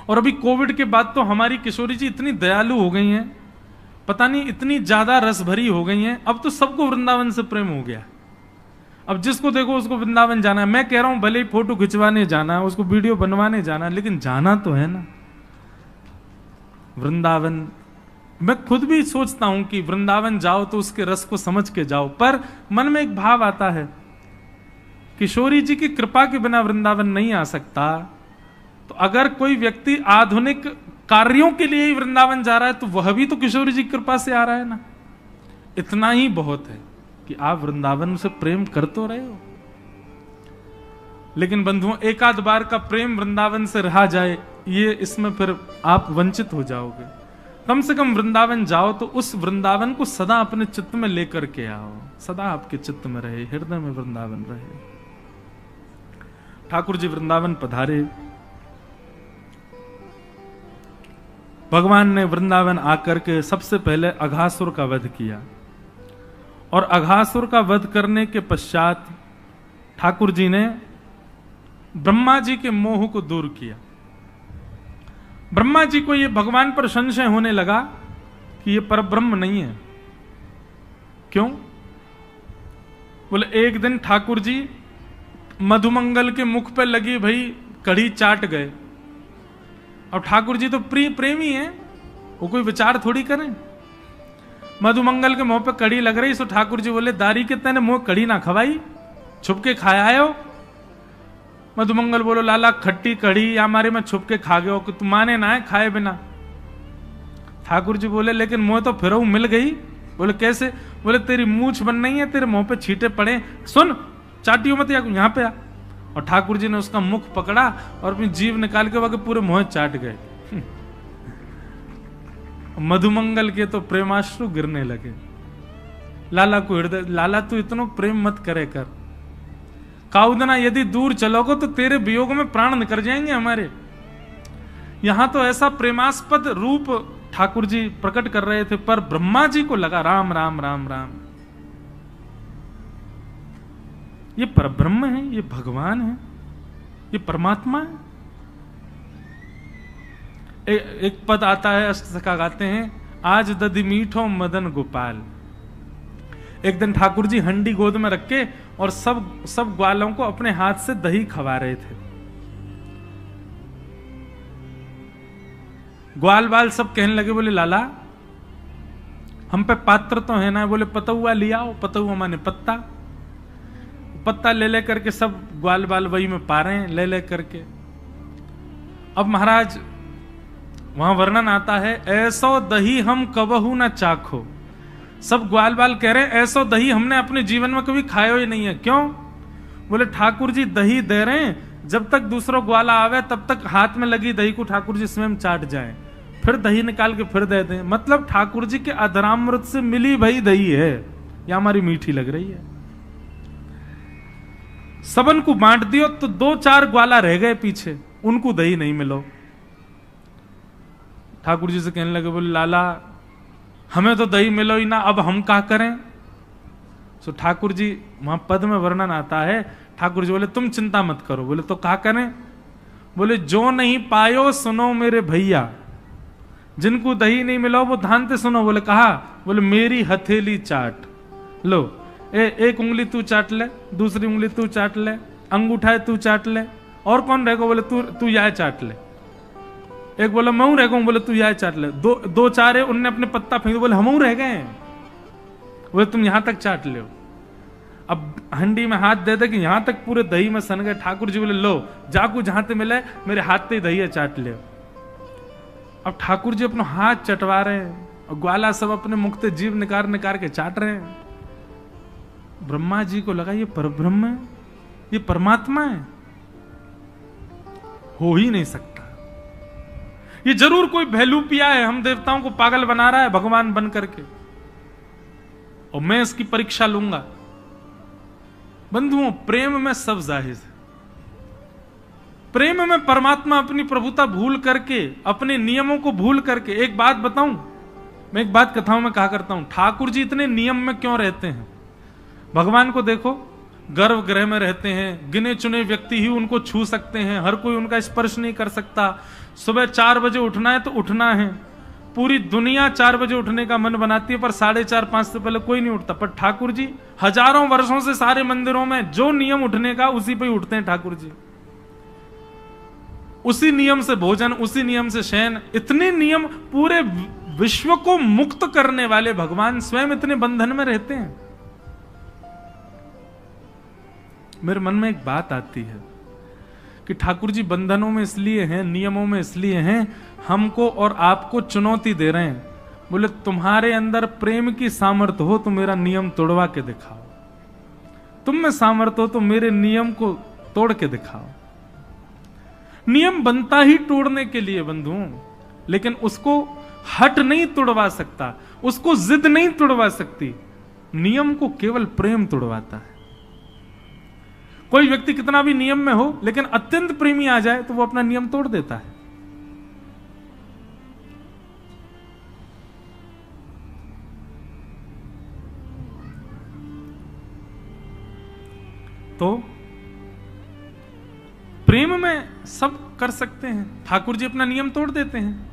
और अभी कोविड के बाद तो हमारी किशोरी जी इतनी दयालु हो गई हैं, पता नहीं इतनी ज्यादा रस भरी हो गई हैं, अब तो सबको वृंदावन से प्रेम हो गया। अब जिसको देखो उसको वृंदावन जाना है। मैं कह रहा हूं भले ही फोटो खिंचवाने जाना है, उसको वीडियो बनवाने जाना है, लेकिन जाना तो है ना वृंदावन। मैं खुद भी सोचता हूं कि वृंदावन जाओ तो उसके रस को समझ के जाओ, पर मन में एक भाव आता है, किशोरी जी की कृपा के बिना वृंदावन नहीं आ सकता। तो अगर कोई व्यक्ति आधुनिक कार्यों के लिए ही वृंदावन जा रहा है तो वह भी तो किशोरी जी की कृपा से आ रहा है ना। इतना ही बहुत है कि आप वृंदावन से प्रेम कर तो रहे हो। लेकिन बंधुओं, एक आध बार का प्रेम वृंदावन से रहा जाए, ये इसमें फिर आप वंचित हो जाओगे। कम से कम वृंदावन जाओ तो उस वृंदावन को सदा अपने चित्त में लेकर के आओ, सदा आपके चित्त में रहे, हृदय में वृंदावन रहे। ठाकुर जी वृंदावन पधारे। भगवान ने वृंदावन आकर के सबसे पहले अघासुर का वध किया, और अघासुर का वध करने के पश्चात ठाकुर जी ने ब्रह्मा जी के मोह को दूर किया। ब्रह्मा जी को यह भगवान पर संशय होने लगा कि यह परब्रह्म नहीं है। क्यों? बोले एक दिन ठाकुर जी मधुमंगल के मुख पे लगी भई कढ़ी चाट गए। अब ठाकुर जी तो प्रेमी हैं, वो कोई विचार थोड़ी करें। मधुमंगल के मुंह पे कड़ी लग रही, सो ठाकुर जी बोले दारी के तेने मुंह कड़ी ना खवाई, छुप के खाया आयो। मधुमंगल बोलो लाला खट्टी कड़ी या हमारे में छुप के खा गयो, कि तुम माने ना है खाए बिना। ठाकुर जी बोले लेकिन मुंह तो फिर मिल गई। बोले कैसे? बोले तेरी मूछ बन नहीं है, तेरे मुंह पे छींटे पड़े, सुन चाटियो मत, यहाँ पे आ। और ठाकुर जी ने उसका मुख पकड़ा और अपनी जीभ निकाल के वहां पूरे मुंह चाट गए। मधुमंगल के तो प्रेमाश्रु गिरने लगे। लाला को हृदय, लाला तू इतना प्रेम मत करे कर, काउदना यदि दूर चलोगे तो तेरे वियोग में प्राण निकल जाएंगे हमारे। यहां तो ऐसा प्रेमास्पद रूप ठाकुर जी प्रकट कर रहे थे, पर ब्रह्मा जी को लगा राम राम राम राम, ये परब्रह्म है, ये भगवान है, ये परमात्मा है। एक पद आता है, अष्टसखा गाते हैं, आज दधि मीठो मदन गोपाल। एक दिन ठाकुर जी हंडी गोद में रख के और सब ग्वालों को अपने हाथ से दही खवा रहे थे। ग्वाल बाल सब कहने लगे, बोले लाला हम पे पात्र तो है ना। बोले पतुआ लिया आओ। पतुआ माने पत्ता। पत्ता ले ले करके सब ग्वाल बाल वही में पा रहे हैं, ले ले करके। अब महाराज वहां वर्णन आता है, ऐसो दही हम कबहू ना चाखो। सब ग्वाल बाल कह रहे हैं ऐसो दही हमने अपने जीवन में कभी खाया ही नहीं है। क्यों? बोले ठाकुर जी दही दे रहे हैं, जब तक दूसरा ग्वाला आवे तब तक हाथ में लगी दही को ठाकुर जी स्वयं चाट जाए, फिर दही निकाल के फिर दे दें। मतलब ठाकुर जी के अधरामृत से मिली भई दही है, या हमारी मीठी लग रही है। सबन को बांट दियो तो 2-4 ग्वाला रह गए पीछे, उनको दही नहीं मिलो। ठाकुर जी से कहने लगे, बोले लाला हमें तो दही मिलो ही ना, अब हम क्या करें? सो ठाकुर जी वहां पद में वर्णन आता है, ठाकुर जी बोले तुम चिंता मत करो। बोले तो क्या करें? बोले जो नहीं पायो सुनो मेरे भैया, जिनको दही नहीं मिलो वो ध्यान से सुनो। बोले कहा? बोले मेरी हथेली चाट लो, एक उंगली तू चाट ले, दूसरी उंगली तू चाट ले, अंगूठा तू चाट ले, और कौन रहेगा? बोले तू यह चाट ले। एक बोला मैं रह गऊं, बोले तू यह चाट ले। दो चार है, उनने अपने पत्ता फेंक, बोले हम रह गए, बोले तुम यहां तक चाट ले। अब हंडी में हाथ दे दे कि यहां तक पूरे दही में सन गए। ठाकुर जी बोले लो जाकू जहां ते मिले मेरे हाथ से दही चाट ले। अब ठाकुर जी अपना हाथ चटवा रहे हैं, और ग्वाला सब अपने मुख से जीभ निकाल निकाल के चाट रहे हैं। ब्रह्मा जी को लगा ये परब्रह्म है, ये परमात्मा है, हो ही नहीं सकता, ये जरूर कोई भैलूपिया है, हम देवताओं को पागल बना रहा है भगवान बन करके, और मैं इसकी परीक्षा लूंगा। बंधुओं, प्रेम में सब जाहिर है। प्रेम में परमात्मा अपनी प्रभुता भूल करके, अपने नियमों को भूल करके, एक बात बताऊं, मैं एक बात कथाओं में कहा करता हूं, ठाकुर जी इतने नियम में क्यों रहते हैं? भगवान को देखो, गर्भगृह में रहते हैं, गिने चुने व्यक्ति ही उनको छू सकते हैं, हर कोई उनका स्पर्श नहीं कर सकता। सुबह 4 बजे उठना है तो उठना है, पूरी दुनिया 4 बजे उठने का मन बनाती है, पर 4:30-5 से पहले कोई नहीं उठता। पर ठाकुर जी हजारों वर्षों से सारे मंदिरों में जो नियम उठने का उसी पे ही उठते हैं ठाकुर जी। उसी नियम से भोजन, उसी नियम से शयन, इतने नियम, पूरे विश्व को मुक्त करने वाले भगवान स्वयं इतने बंधन में रहते हैं। मेरे मन में एक बात आती है कि ठाकुर जी बंधनों में इसलिए हैं, नियमों में इसलिए हैं, हमको और आपको चुनौती दे रहे हैं। बोले तुम्हारे अंदर प्रेम की सामर्थ्य हो तो मेरा नियम तोड़वा के दिखाओ, तुम में सामर्थ्य हो तो मेरे नियम को तोड़ के दिखाओ। नियम बनता ही तोड़ने के लिए बंधुओं, लेकिन उसको हट नहीं तोड़वा सकता, उसको जिद नहीं तोड़वा सकती, नियम को केवल प्रेम तोड़वाता है। कोई व्यक्ति कितना भी नियम में हो, लेकिन अत्यंत प्रेमी आ जाए तो वो अपना नियम तोड़ देता है। तो प्रेम में सब कर सकते हैं, ठाकुर जी अपना नियम तोड़ देते हैं।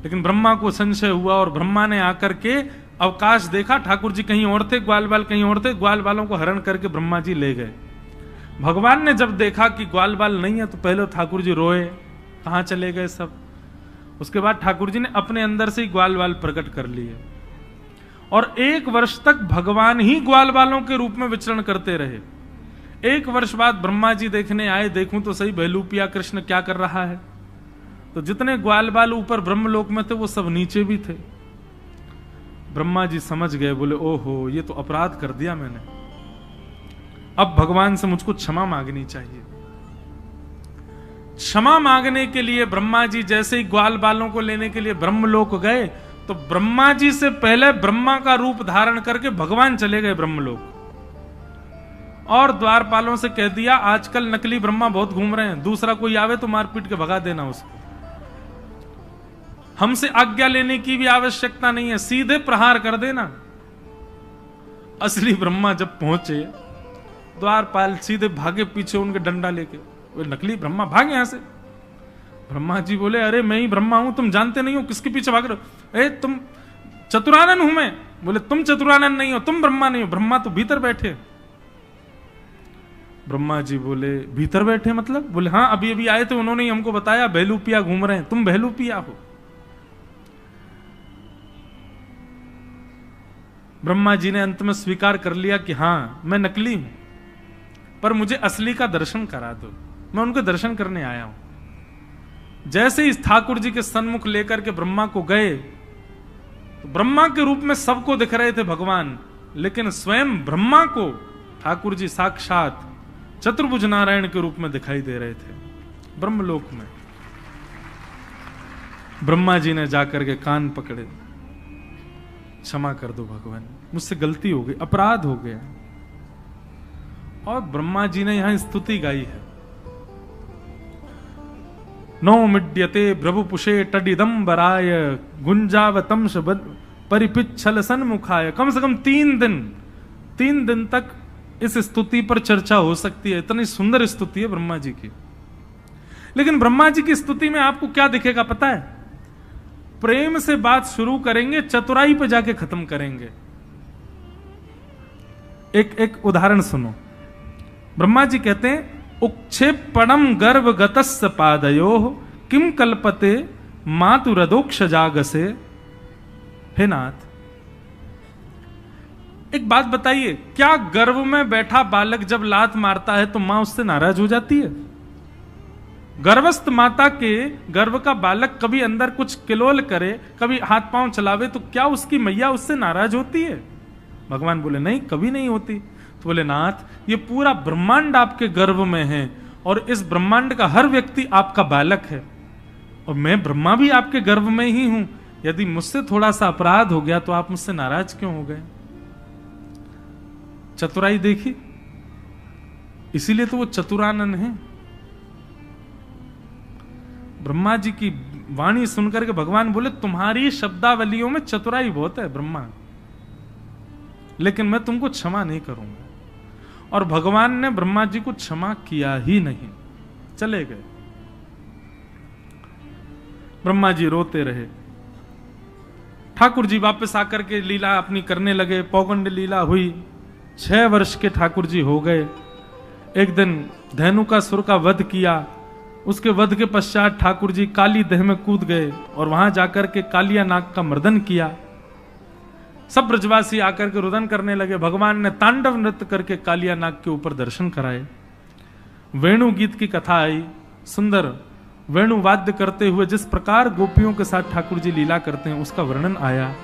लेकिन ब्रह्मा को संशय हुआ और ब्रह्मा ने आकर के अवकाश देखा, ठाकुर जी कहीं और थे, ग्वाल बाल कहीं और थे, ग्वाल बालों को हरण करके ब्रह्मा जी ले गए। भगवान ने जब देखा कि ग्वाल बाल नहीं है तो पहले ठाकुर जी रोए, कहां चले गए सब। उसके बाद ठाकुर जी ने अपने अंदर से ही ग्वाल बाल प्रकट कर लिए और 1 वर्ष तक भगवान ही ग्वाल बालों के रूप में विचरण करते रहे। 1 वर्ष बाद ब्रह्मा जी देखने आए, देखूं तो सही भैलूपिया कृष्ण क्या कर रहा है। तो जितने ग्वाल बाल ऊपर ब्रह्मलोक में थे वो सब नीचे भी थे। ब्रह्मा जी समझ गए, बोले ओहो ये तो अपराध कर दिया मैंने, अब भगवान से मुझको क्षमा मांगनी चाहिए। क्षमा मांगने के लिए ब्रह्मा जी जैसे ही ग्वाल बालों को लेने के लिए ब्रह्मलोक गए, तो ब्रह्मा जी से पहले ब्रह्मा का रूप धारण करके भगवान चले गए ब्रह्मलोक और द्वारपालों से कह दिया आजकल नकली ब्रह्मा बहुत घूम रहे हैं, दूसरा कोई आवे तो मारपीट के भगा देना उसको, हमसे आज्ञा लेने की भी आवश्यकता नहीं है, सीधे प्रहार कर देना। असली ब्रह्मा जब पहुंचे, द्वारपाल सीधे भागे पीछे उनके डंडा लेके, वो नकली ब्रह्मा भागे यहां से। ब्रह्मा जी बोले अरे मैं ही ब्रह्मा हूं, तुम जानते नहीं हो किसके पीछे भाग रहे हो? ए तुम चतुरानन हूं मैं। बोले तुम चतुरानन नहीं हो, तुम ब्रह्मा नहीं हो, ब्रह्मा तो भीतर बैठे। ब्रह्मा जी बोले भीतर बैठे मतलब? बोले हाँ अभी अभी आए थे, उन्होंने ही हमको बताया भैलूपिया घूम रहे हैं, तुम भैलूपिया हो। ब्रह्मा जी ने अंत में स्वीकार कर लिया कि हाँ मैं नकली हूं, पर मुझे असली का दर्शन करा दो, मैं उनके दर्शन करने आया हूं। जैसे ही ठाकुर जी के सन्मुख लेकर के ब्रह्मा को गए, तो ब्रह्मा के रूप में सबको दिख रहे थे भगवान, लेकिन स्वयं ब्रह्मा को ठाकुर जी साक्षात चतुर्भुज नारायण के रूप में दिखाई दे रहे थे ब्रह्मलोक में। ब्रह्मा जी ने जाकर के कान पकड़े, क्षमा कर दो भगवान, मुझसे गलती हो गई, अपराध हो गया। और ब्रह्मा जी ने यहां स्तुति गाई है, नो मिड्यते प्रभुपुषे टडिदंबराय गुंजावतम परिपिच्छल सन्मुखाय। कम से कम 3 दिन तक इस स्तुति पर चर्चा हो सकती है, इतनी सुंदर स्तुति है ब्रह्मा जी की। लेकिन ब्रह्मा जी की स्तुति में आपको क्या दिखेगा पता है? प्रेम से बात शुरू करेंगे, चतुराई पे जाके खत्म करेंगे। एक उदाहरण सुनो। ब्रह्मा जी कहते हैं उक्षेपणम गर्भ गतस्य पादयो किम कल्पते मातुरदोक्ष जागसे। हे नाथ, एक बात बताइए, क्या गर्भ में बैठा बालक जब लात मारता है तो मां उससे नाराज हो जाती है? गर्भस्थ माता के गर्भ का बालक कभी अंदर कुछ किलोल करे, कभी हाथ पांव चलावे, तो क्या उसकी मैया उससे नाराज होती है? भगवान बोले नहीं, कभी नहीं होती। तो बोले नाथ, ये पूरा ब्रह्मांड आपके गर्भ में है और इस ब्रह्मांड का हर व्यक्ति आपका बालक है और मैं ब्रह्मा भी आपके गर्भ में ही हूं। यदि मुझसे थोड़ा सा अपराध हो गया तो आप मुझसे नाराज क्यों हो गए? चतुराई देखी, इसीलिए तो वो चतुरानन है। ब्रह्मा जी की वाणी सुनकर के भगवान बोले तुम्हारी शब्दावलियों में चतुराई बहुत है ब्रह्मा, लेकिन मैं तुमको क्षमा नहीं करूंगा। और भगवान ने ब्रह्मा जी को क्षमा किया ही नहीं, चले गए। ब्रह्मा जी रोते रहे। ठाकुर जी वापस आकर के लीला अपनी करने लगे। पौगंड लीला हुई, 6 वर्ष के ठाकुर जी हो गए। एक दिन धेनुकासुर का वध किया। उसके वध के पश्चात ठाकुर जी काली दह में कूद गए और वहां जाकर के कालिया नाग का मर्दन किया। सब ब्रजवासी आकर के रुदन करने लगे। भगवान ने तांडव नृत्य करके कालिया नाग के ऊपर दर्शन कराए। वेणु गीत की कथा आई, सुंदर वेणु वाद्य करते हुए जिस प्रकार गोपियों के साथ ठाकुर जी लीला करते हैं उसका वर्णन आया।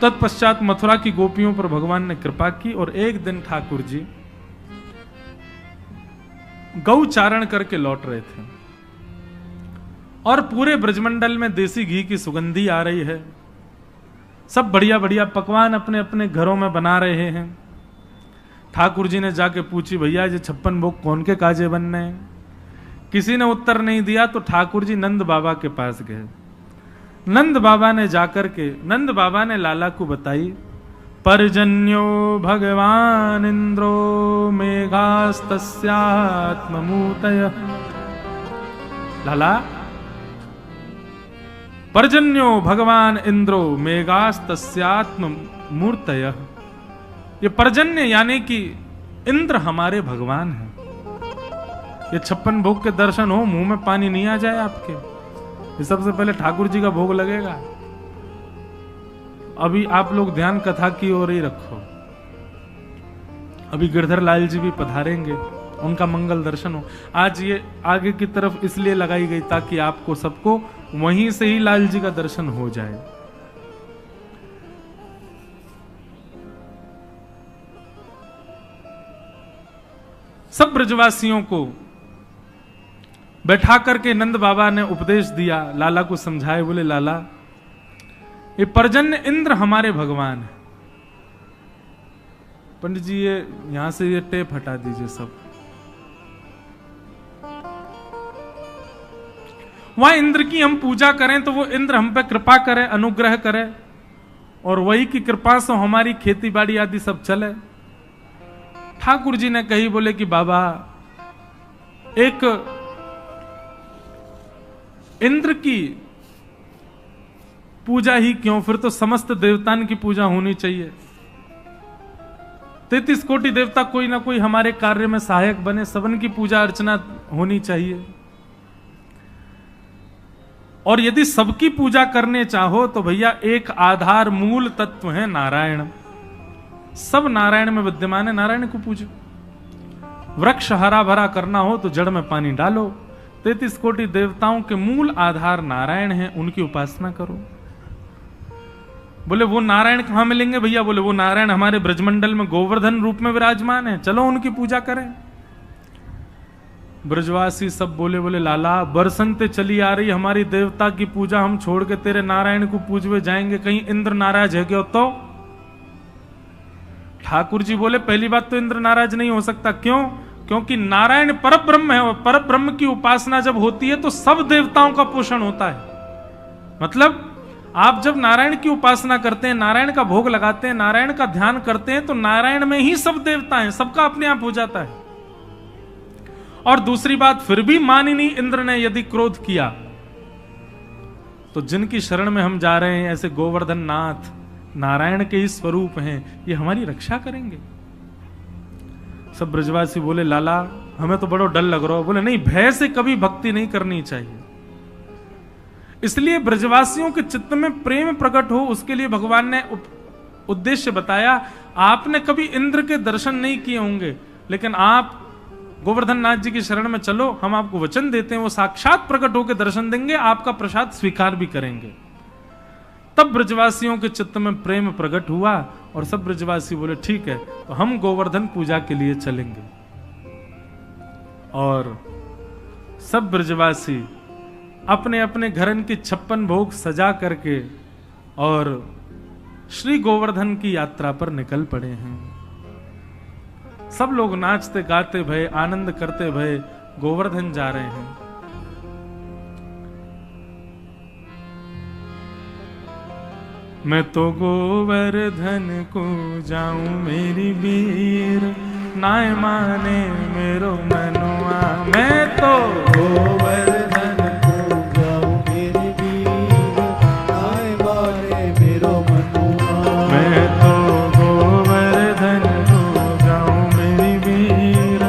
तत्पश्चात मथुरा की गोपियों पर भगवान ने कृपा की और एक दिन ठाकुर जी गौ चारण करके लौट रहे थे और पूरे ब्रजमंडल में देसी घी की सुगंधी आ रही है। सब बढ़िया बढ़िया पकवान अपने अपने घरों में बना रहे हैं। ठाकुर जी ने जाके पूछी, भैया ये 56 भोग कौन के काजे बनने हैं? किसी ने उत्तर नहीं दिया तो ठाकुर जी नंद बाबा के पास गए। नंद बाबा ने जाकर के नंद बाबा ने लाला को बताई, पर्जन्यो भगवान इंद्रो मेघास्तस्यात्ममूर्तय। लाला, पर्जन्यो भगवान इंद्रो मेघास्तस्यात्ममूर्तय। ये पर्जन्य यानी कि इंद्र हमारे भगवान हैं। ये 56 भोग के दर्शन हो, मुंह में पानी नहीं आ जाए आपके। ये सबसे पहले ठाकुर जी का भोग लगेगा। अभी आप लोग ध्यान कथा की ओर ही रखो। अभी गिरधर लाल जी भी पधारेंगे, उनका मंगल दर्शन हो। आज ये आगे की तरफ इसलिए लगाई गई ताकि आपको सबको वहीं से ही लाल जी का दर्शन हो जाए। सब ब्रजवासियों को बैठा करके नंद बाबा ने उपदेश दिया, लाला को समझाए। बोले लाला, ये पर्जन्य इंद्र हमारे भगवान है। पंडित जी ये यहां से ये टेप हटा दीजिए सब। वहां इंद्र की हम पूजा करें तो वो इंद्र हम पे कृपा करे, अनुग्रह करे और वही की कृपा से हमारी खेती बाड़ी आदि सब चले। ठाकुर जी ने कही, बोले कि बाबा एक इंद्र की पूजा ही क्यों, फिर तो समस्त देवताओं की पूजा होनी चाहिए। 33 कोटि देवता कोई ना कोई हमारे कार्य में सहायक बने, सबन की पूजा अर्चना होनी चाहिए। और यदि सबकी पूजा करने चाहो तो भैया एक आधार मूल तत्व है नारायण। सब नारायण में विद्यमान है, नारायण को पूजो। वृक्ष हरा भरा करना हो तो जड़ में पानी डालो। 33 कोटि देवताओं के मूल आधार नारायण हैं, उनकी उपासना करो। बोले वो नारायण कहां मिलेंगे भैया? बोले वो नारायण हमारे ब्रजमंडल में गोवर्धन रूप में विराजमान है, चलो उनकी पूजा करें। ब्रजवासी सब बोले लाला, बरसंते चली आ रही हमारी देवता की पूजा, हम छोड़ के तेरे नारायण को पूजवे जाएंगे, कहीं इंद्र नाराज है क्या? तो ठाकुर जी बोले पहली बात तो इंद्र नाराज नहीं हो सकता। क्यों? क्योंकि नारायण परब्रह्म है और परब्रह्म की उपासना जब होती है तो सब देवताओं का पोषण होता है। मतलब आप जब नारायण की उपासना करते हैं, नारायण का भोग लगाते हैं, नारायण का ध्यान करते हैं तो नारायण में ही सब देवता हैं, सबका अपने आप हो जाता है। और दूसरी बात, फिर भी मानिनी इंद्र ने यदि क्रोध किया तो जिनकी शरण में हम जा रहे हैं, ऐसे गोवर्धन नाथ नारायण के ही स्वरूप हैं, ये हमारी रक्षा करेंगे। सब ब्रजवासी बोले लाला हमें तो बड़ा डर लग रहा है। बोले नहीं, भय से कभी भक्ति नहीं करनी चाहिए। इसलिए ब्रजवासियों के चित्त में प्रेम प्रकट हो, उसके लिए भगवान ने उद्देश्य बताया। आपने कभी इंद्र के दर्शन नहीं किए होंगे, लेकिन आप गोवर्धन नाथ जी की शरण में चलो, हम आपको वचन देते हैं, वो साक्षात प्रकट होकर दर्शन देंगे, आपका प्रसाद स्वीकार भी करेंगे। तब ब्रजवासियों के चित्त में प्रेम प्रकट हुआ और सब ब्रजवासी बोले ठीक है, तो हम गोवर्धन पूजा के लिए चलेंगे। और सब ब्रजवासी अपने अपने घरन की 56 भोग सजा करके और श्री गोवर्धन की यात्रा पर निकल पड़े हैं। सब लोग नाचते गाते भय, आनंद करते भय गोवर्धन जा रहे हैं। मैं तो गोवर्धन को जाऊं मेरी वीर, नाय माने मेरो मनुआ। मैं तो गोवर्धन को जाऊं मेरी वीर, नाय माने मेरो मनुआ। मैं तो गोवर्धन को जाऊं मेरी वीर,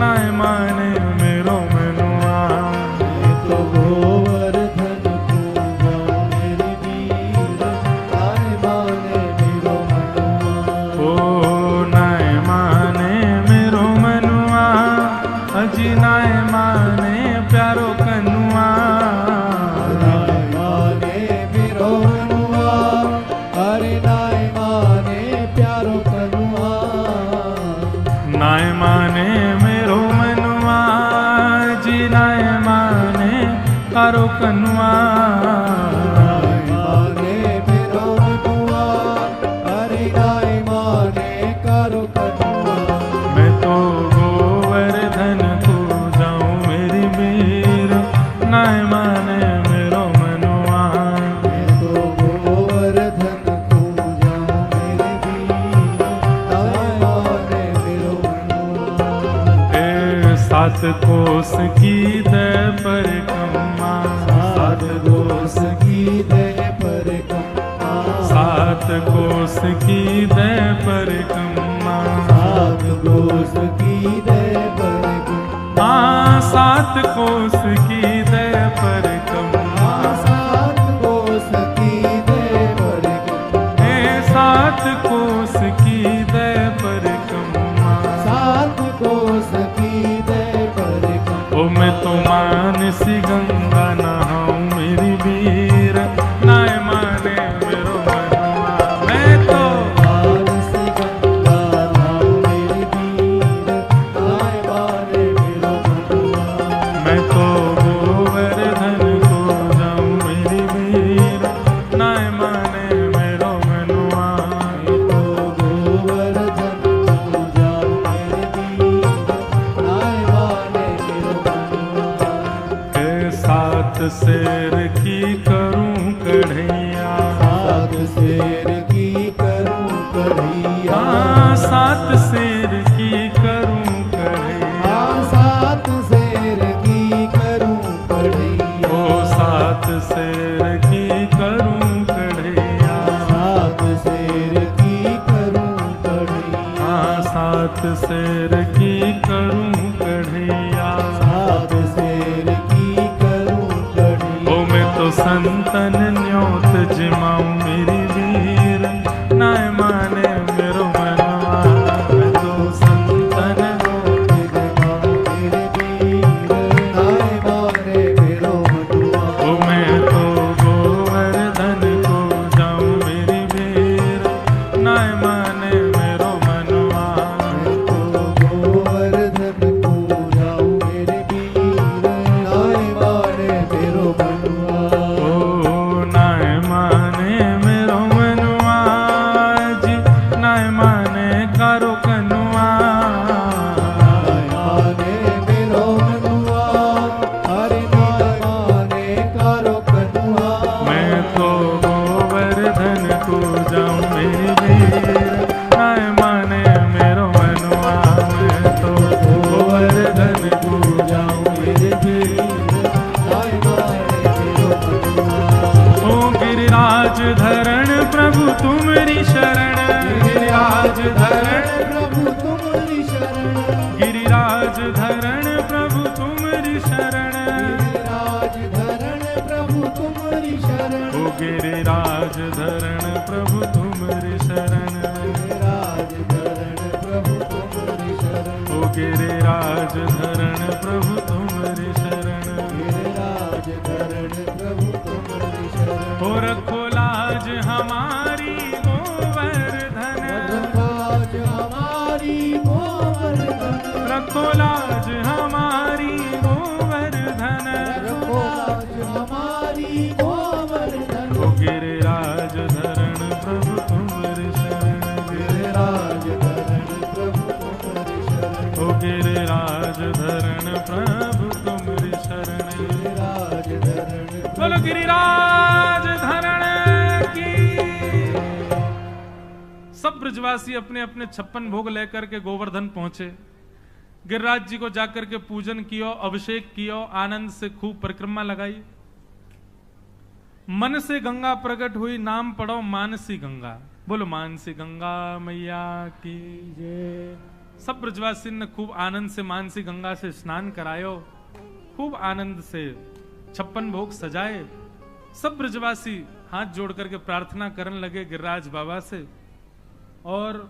नाय माने मेरो मनुआ। मैं तो गोवर्धन को जाऊं मेरी वीर, नाय माने मेरो मनुआ। ओ नाय माने मेरो मनुआ, अजी नाय माने प्यारो कनुआ। नाय माने मेरो मनुआ, अरे नाय माने प्यारो कनुआ। नाय माने मेरो मनुआ, जी नाय माने प्यारो कनुआ। नाय माने मेरो मनुआ, अरे नाय माने प्यारो कनुआ। मैं तो गोवर्धन को जाऊं मेरी वीर, नाय माने मेरो मनुआ। मैं तो गोवर्धन को जाऊं मेरी वीर, नाय माने मेरो मनुआ। ए 7 कोस की दय परिक्रमा, 7 कोस की दय परिक्रमा। 7 कोस की दय परिक्रमा, 7 कोस की दय परिक्रमा। 7 कोस की दय परिक्रमा, 7 कोस की दय परिक्रमा। ए 7 कोस की दय परिक्रमा, 7 कोस की दय परिक्रमा। ओ मैं तो मानसी गंगा नहाऊं मेरी वीर, नाय माने मेरो मनुआ। मैं तो मानसी गंगा नहाऊं मेरी वीर, नाय माने मेरो मनुआ। मैं तो गोवर्धन को जाऊं मेरी वीर, नाय माने मेरो मनुआ। मैं तो गोवर्धन को जाऊं मेरी वीर, नाय माने मेरो मनुआ। ए 7 शेर की करूं कढ़ैया, 7 शेर की करूं कढ़ैया। 7 शेर की करूं कढ़ैया, 7 शेर की करूं कढ़ैया। ओ 7 शेर की करूं कढ़ैया, 7 शेर की करूं कढ़ैया। 7 शेर की करूं कढ़ैया, 7 शेर की करूं कढ़ैया। ओ मैं तो संतन न्योत जिमाऊं मेरी वीर, नाय माने मेरो मनुआ। मैं तो संतन न्योत जिमाऊं मेरी वीर, नाय माने मेरो मनुआ। ओ मैं तो गोवर्धन को जाऊं मेरी वीर, नाय माने मेरो मनुआ। मैं तो गोवर्धन को जाऊं मेरी वीर, नाय माने मेरो मनुआ। ओ नाय माने मेरो मनुआ, जी नाय माने कारो कनुआ। नाय माने मेरो मनुआ, अरे नाय माने कारो कनुआ। मैं तो गोवर्धन को जाऊं मेरी वीर, नाय माने मेरो मनुआ। मैं तो गोवर्धन को जाऊं मेरी वीर, नाय माने मेरो मनुआ। ओ गिरिराज धरण प्रभु तुम्हारी शरण, गिरिराज धरण प्रभु तुम्हारी शरण। गिरिराज धरण प्रभु तुम्हारी शरण, गिरिराज धरण प्रभु तुम्हारी शरण। ओ गिरिराज धरण प्रभु तुम्हारी शरण, गिरिराज धरण प्रभु तुम्हारी शरण। ओ गिरिराज धरण प्रभु तुम्हारी शरण, गिरिराज धरण प्रभु तुम्हारी शरण। हो रखो लाज हमारी गोवर्धन, रखो लाज हमारी गोवर्धन, रखो लाज हमारी गोवर्धन, रखो लाज हमारी गोवर्धन। हो गिरिराज धरण प्रभु तुम्हारी शरण, गिरिराज धरण प्रभु तुम्हारी शरण, हो गिरिराज धरण प्रभु तुम्हारी शरण। गिरिराज धरण बोलो गिरिराज धरण की। सब ब्रजवासी अपने अपने 56 भोग लेकर के गोवर्धन पहुंचे। गिरिराज जी को जाकर के पूजन कियो, अभिषेक कियो, आनंद से खूब परिक्रमा लगाई। मन से गंगा प्रकट हुई, नाम पढ़ो मानसी गंगा। बोलो मानसी गंगा मैया की जय। सब ब्रजवासी ने खूब आनंद से मानसी गंगा से स्नान करायो, खूब आनंद से 56 भोग सजाए। सब ब्रजवासी हाथ जोड़ करके प्रार्थना करने लगे गिरिराज बाबा से। और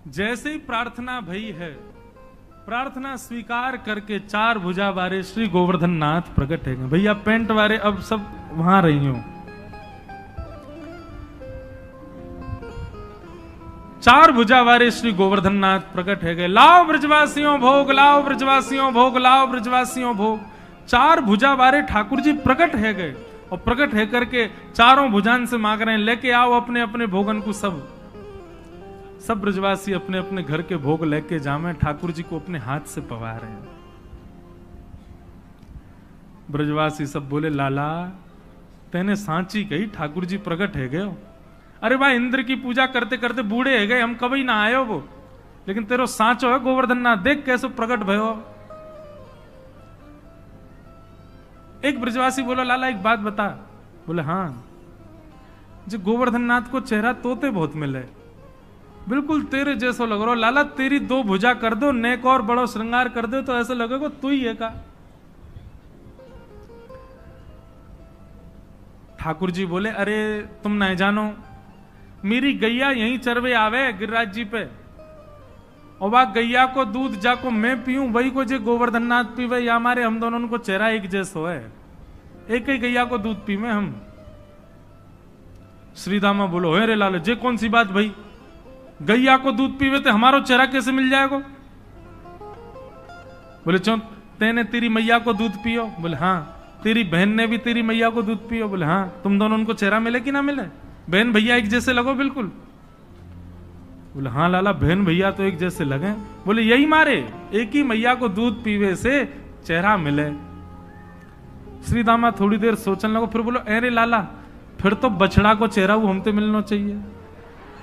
जैसे ही प्रार्थना भई है, प्रार्थना स्वीकार करके 4 भुजा वाले श्री गोवर्धन नाथ प्रकट है। भैया पेंट वाले अब सब वहां रही हो। 4 भुजा वाले श्री गोवर्धन नाथ प्रकट है गए। लाओ ब्रजवासियों भोग, लाओ ब्रजवासियों भोग, लाओ ब्रजवासियों भोग। 4 भुजा वाले ठाकुर जी प्रकट है गए और प्रकट है करके चारों भुजान से मांग रहे हैं, लेके आओ अपने अपने भोगन को। सब ब्रजवासी अपने अपने घर के भोग लेके जामे ठाकुर जी को अपने हाथ से पवा रहे हैं। ब्रजवासी सब बोले लाला तेने सांची कही, ठाकुर जी प्रकट है गए। अरे भाई इंद्र की पूजा करते करते बूढ़े है गए, हम कभी ना आयो वो, लेकिन तेरो सांचो है गोवर्धन नाथ, देख कैसे प्रकट भयो। एक ब्रजवासी बोला लाला एक बात बता। बोले हाँ, जो गोवर्धन नाथ को चेहरा तोते बहुत मिले, बिल्कुल तेरे जैसो लग रहा। लाला तेरी 2 भुजा कर दो, नेक और बड़ो श्रृंगार कर दो तो ऐसे लगेगा तू ही है का। ठाकुर जी बोले अरे तुम नहीं जानो, मेरी गैया यहीं चरवे आवे गिरिराज जी पे, और वह गैया को दूध जाको मैं पीऊं, वही को जे गोवर्धन नाथ पीवे, या हमारे हम दोनों को चेहरा एक जैसो है, एक ही गैया को दूध पीवे हम। श्रीदामा बोलो हे रे लाल, जे कौन सी बात भाई, गैया को दूध पीवे तो हमारो चेहरा कैसे मिल जाएगा। बोले चो तेने तेरी मैया को दूध पियो। बोले हाँ। तेरी बहन ने भी तेरी मैया को दूध पियो। बोले हाँ। तुम दोनों उनको चेहरा मिले कि ना मिले, बहन भैया एक जैसे लगो बिल्कुल। बोले हाँ लाला बहन भैया तो एक जैसे लगे। बोले यही मारे एक ही मैया को दूध पीवे से चेहरा मिले। श्रीदामा थोड़ी देर सोचने लगो, फिर बोलो अरे लाला फिर तो बछड़ा को चेहरा वो हमसे मिलना चाहिए,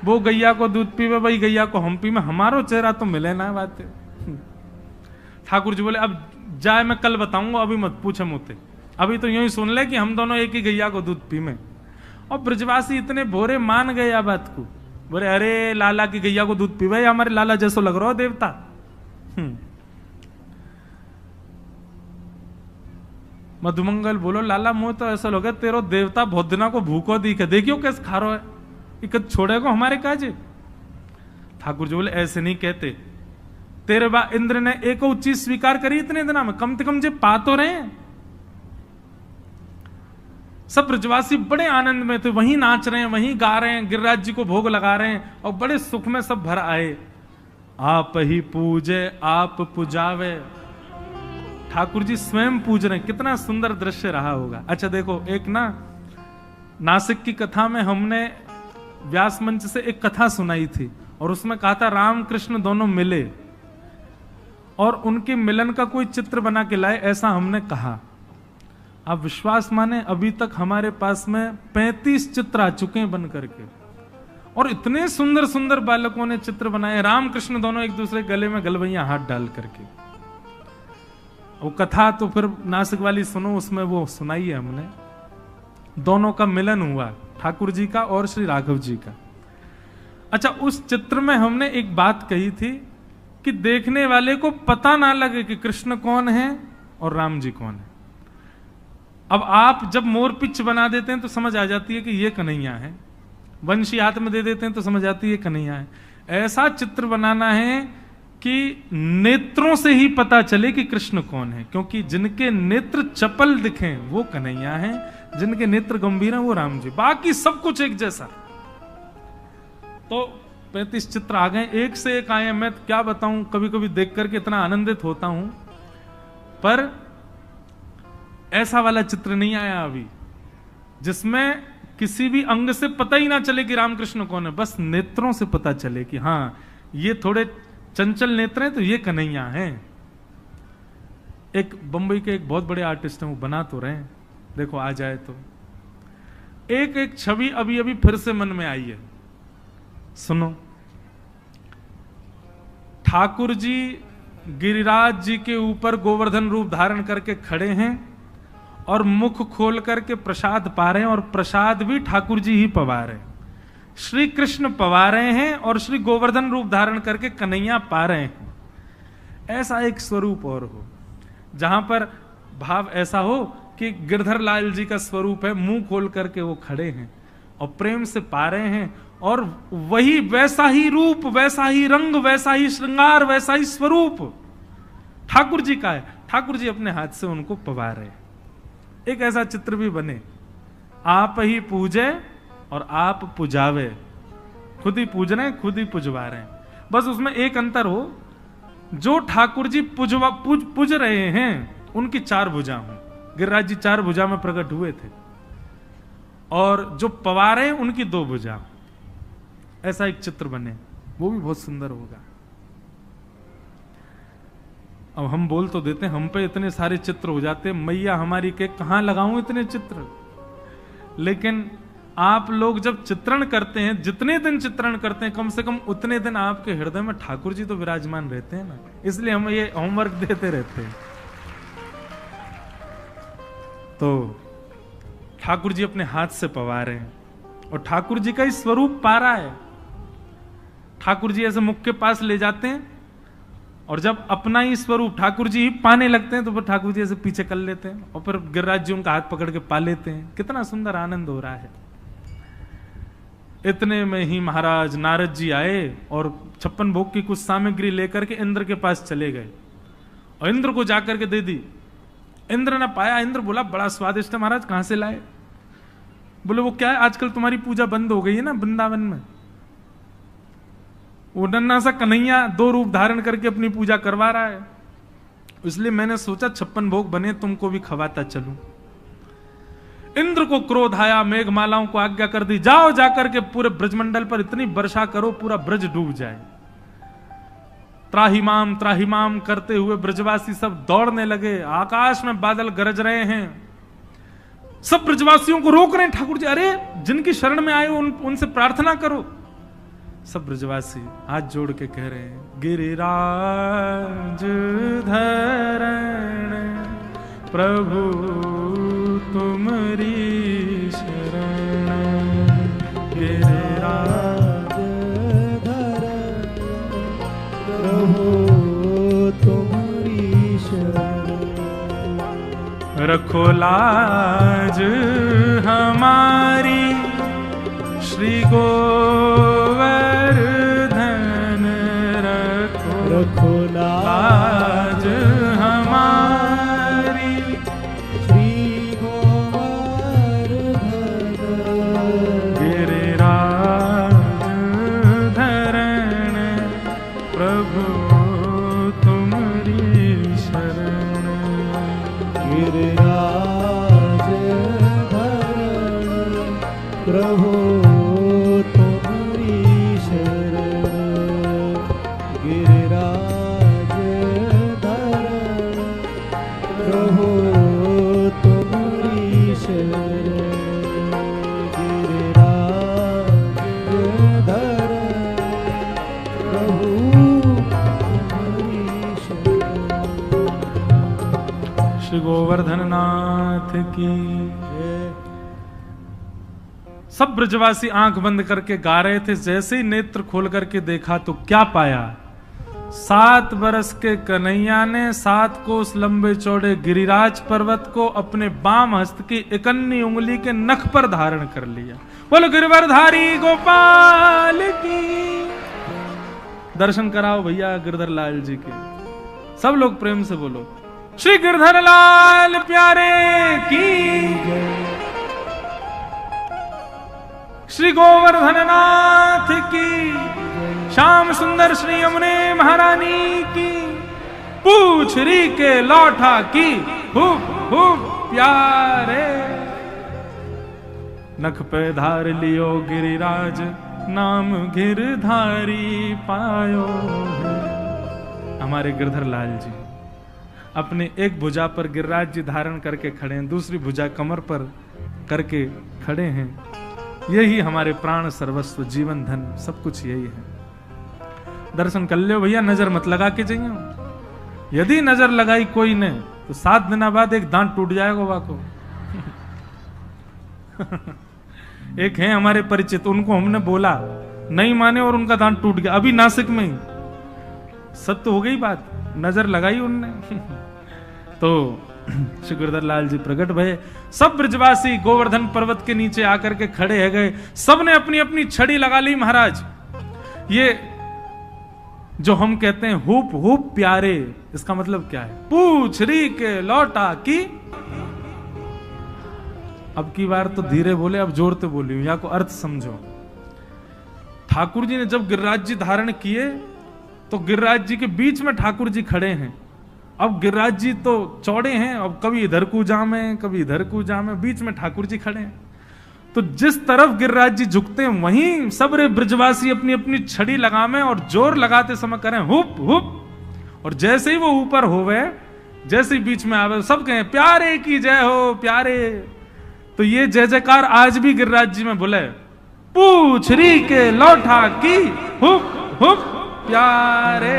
वो गैया को दूध पीवे भाई गैया को हम पीवे, हमारो चेहरा तो मिले ना बात। ठाकुर जी बोले अब जाए मैं कल बताऊंगा, अभी मत पूछे मुझसे, अभी तो यूं ही सुन ले कि हम दोनों एक ही गैया को दूध पीवे। और ब्रजवासी इतने भोरे मान गए बात को, बोले अरे लाला की गैया को दूध पीवे, हमारे लाला जैसो लग रहा हो देवता। मधुमंगल बोलो लाला मुंह तो ऐसा लगे तेरो देवता बहुत दिना को भूखो दिखे, देखियो कैसे खा रहा है, इकत छोड़ेगा हमारे काजे। ठाकुर जी बोले ऐसे नहीं कहते, तेरे बा इंद्र ने एक चीज स्वीकार करी इतने दिना में, कम से कम जे पा तो रहे हैं। सब ब्रजवासी बड़े आनंद में थे, वहीं नाच रहे हैं, वहीं गा रहे हैं, गिरिराज जी को भोग लगा रहे हैं और बड़े सुख में सब भर आए। आप ही पूजे आप पुजावे, ठाकुर जी स्वयं पूज रहे हैं। कितना सुंदर दृश्य रहा होगा। अच्छा देखो, एक ना नासिक की कथा में हमने व्यास मंच से एक कथा सुनाई थी और उसमें कहा था राम कृष्ण दोनों मिले और उनके मिलन का कोई चित्र बना के लाए, ऐसा हमने कहा। आप विश्वास माने अभी तक हमारे पास में 35 चित्र आ चुके हैं बन करके, और इतने सुंदर सुंदर बालकों ने चित्र बनाए, राम कृष्ण दोनों एक दूसरे गले में गलवैया हाथ डाल करके। वो कथा तो फिर नासिक वाली सुनो, उसमें वो सुनाई है हमने, दोनों का मिलन हुआ, ठाकुर जी का और श्री राघव जी का। अच्छा, उस चित्र में हमने एक बात कही थी कि देखने वाले को पता ना लगे कि कृष्ण कौन है और राम जी कौन है। अब आप जब मोर पिच बना देते हैं तो समझ आ जाती है कि ये कन्हैया है, वंशी हाथ में दे देते हैं तो समझ आती है कन्हैया है। ऐसा चित्र बनाना है कि नेत्रों से ही पता चले कि कृष्ण कौन है, क्योंकि जिनके नेत्र चपल दिखें वो कन्हैया हैं, जिनके नेत्र गंभीर हैं वो राम जी, बाकी सब कुछ एक जैसा। तो 35 चित्र आ गए, एक से एक आए। मैं क्या बताऊं, कभी कभी देख करके इतना आनंदित होता हूं, पर ऐसा वाला चित्र नहीं आया अभी जिसमें किसी भी अंग से पता ही ना चले कि रामकृष्ण कौन है, बस नेत्रों से पता चले कि हाँ ये थोड़े चंचल नेत्र हैं तो ये कन्हैया हैं। एक बंबई के एक बहुत बड़े आर्टिस्ट हैं, वो बना तो रहे हैं, देखो आ जाए तो एक एक छवि अभी अभी फिर से मन में आई है, सुनो। ठाकुर जी गिरिराज जी के ऊपर गोवर्धन रूप धारण करके खड़े हैं और मुख खोल करके प्रसाद पा रहे हैं, और प्रसाद भी ठाकुर जी ही पवा रहे हैं। श्री कृष्ण पवा रहे हैं और श्री गोवर्धन रूप धारण करके कन्हैया पा रहे हैं। ऐसा एक स्वरूप और हो जहां पर भाव ऐसा हो कि गिरधर लाल जी का स्वरूप है, मुंह खोल करके वो खड़े हैं और प्रेम से पा रहे हैं, और वही वैसा ही रूप, वैसा ही रंग, वैसा ही श्रृंगार, वैसा ही स्वरूप ठाकुर जी का है। ठाकुर जी अपने हाथ से उनको पवा रहे हैं। एक ऐसा चित्र भी बने, आप ही पूजे और आप पुजावे, खुद ही पूज रहे हैं, खुद ही पुजवा रहे हैं। बस उसमें एक अंतर हो, जो ठाकुर जी पूज रहे हैं उनकी 4 भुजा हों, गिरिराज जी 4 भुजा में प्रकट हुए थे, और जो पवा रहे हैं उनकी 2 भुजा। ऐसा एक चित्र बने, वो भी बहुत सुंदर होगा। अब हम बोल तो देते हैं, हम पे इतने सारे चित्र हो जाते हैं, मैया हमारी के कहां लगाऊं इतने चित्र। लेकिन आप लोग जब चित्रण करते हैं, जितने दिन चित्रण करते हैं, कम से कम उतने दिन आपके हृदय में ठाकुर जी तो विराजमान रहते हैं ना, इसलिए हम ये होमवर्क देते रहते हैं। तो ठाकुर जी अपने हाथ से पवा रहे हैं और ठाकुर जी का ही स्वरूप पा रहा है। ठाकुर जी ऐसे मुख के पास ले जाते हैं, और जब अपना ही स्वरूप ठाकुर जी ही पाने लगते हैं तो फिर ठाकुर जी ऐसे पीछे कर लेते हैं, और फिर गिरिराज जी उनका हाथ पकड़ के पा लेते हैं। कितना सुंदर आनंद हो रहा है। इतने में ही महाराज नारद जी आए और 56 भोग की कुछ सामग्री लेकर के इंद्र के पास चले गए, और इंद्र को जाकर के दे दी। इंद्र ने पाया, इंद्र बोला बड़ा स्वादिष्ट है महाराज, कहां से लाए? बोले वो क्या है, आजकल तुम्हारी पूजा बंद हो गई है ना वृंदावन में। वो नन्ना सा कन्हैया 2 रूप धारण करके अपनी पूजा करवा रहा है, इसलिए मैंने सोचा 56 भोग बने तुमको भी खवाता चलूं। इंद्र को क्रोध आया, मेघमालाओं को आज्ञा कर दी, जाओ जाकर के पूरे ब्रजमंडल पर इतनी वर्षा करो पूरा ब्रज डूब जाए। त्राहिमाम करते हुए ब्रजवासी सब दौड़ने लगे, आकाश में बादल गरज रहे हैं, सब ब्रजवासियों को रोक रहे हैं। ठाकुर जी अरे जिनकी शरण में आए उनसे प्रार्थना करो। सब ब्रजवासी हाथ जोड़ के कह रहे हैं, गिरिराज धरण प्रभु तुमरी शरण, गिरिराज धरण प्रभु तुमरी शरण, रखो लाज हमारी श्री गोवर्धन, रखो लाज हमारी श्री गोवर्धन, गिरिराज धरण प्रभु तुमरी शरण, गिरिराज धरण प्रभु तुमरी शरण, गिरिराज धरण प्रभु तुमरी शरण, गिरिराज धरण प्रभु तुमरी शरण। श्री गोवर्धन नाथ की। सब ब्रजवासी आंख बंद करके गा रहे थे। जैसे ही नेत्र खोल करके देखा तो क्या पाया, 7 बरस के कन्हैया ने 7 कोस लंबे चौड़े गिरिराज पर्वत को अपने बाम हस्त की इकन्नी उंगली के नख पर धारण कर लिया। बोलो गिरिवरधारी गोपाल की। दर्शन कराओ भैया गिरधर लाल जी के। सब लोग प्रेम से बोलो श्री गिरधर लाल प्यारे की, श्री गोवर्धन नाथ की, श्याम सुंदर श्री यमुने महारानी की, पूछ री के लौटा की, खूब खूब प्यारे। नख पे धार लियो गिरिराज, नाम गिरधारी पायो। हमारे गिरधर लाल जी अपने एक भुजा पर गिरिराज जी धारण करके खड़े हैं, दूसरी भुजा कमर पर करके खड़े हैं। यही हमारे प्राण सर्वस्व जीवन धन सब कुछ यही है। दर्शन कर लियो भैया, नजर मत लगा के जाइए। यदि नजर लगाई कोई ने तो 7 दिन बाद एक दांत टूट जाएगा वाको। एक है हमारे परिचित, उनको हमने बोला नहीं माने और उनका दांत टूट गया, अभी नासिक में ही। सत्य हो गई बात, नजर लगाई उनने। तो श्री गिरधर लाल जी प्रकट भये। सब ब्रजवासी गोवर्धन पर्वत के नीचे आकर के खड़े है गए। सबने अपनी अपनी छड़ी लगा ली। महाराज ये जो हम कहते हैं हुप हुप प्यारे, इसका मतलब क्या है? पूछ री के लौटा की। अब की बार तो धीरे बोले, अब जोरते बोली, या को अर्थ समझो। ठाकुर जी ने जब गिरिराज जी धारण किए तो गिरिराज जी के बीच में ठाकुर जी खड़े हैं। अब गिरिराज जी तो चौड़े हैं, अब कभी इधर को जाम है, कभी इधर को जाम है, बीच में ठाकुर जी खड़े हैं। तो जिस तरफ गिरिराज जी झुकते हैं वहीं सब रे ब्रजवासी अपनी अपनी छड़ी लगावे और जोर लगाते समय करें हुप हुप। और जैसे ही वो ऊपर होवे, जैसे ही बीच में आवे, सब कहें प्यारे की जय हो प्यारे। तो ये जय जयकार आज भी गिरिराज जी में बोले, पूछ री के लौटा की, हुप हुप प्यारे।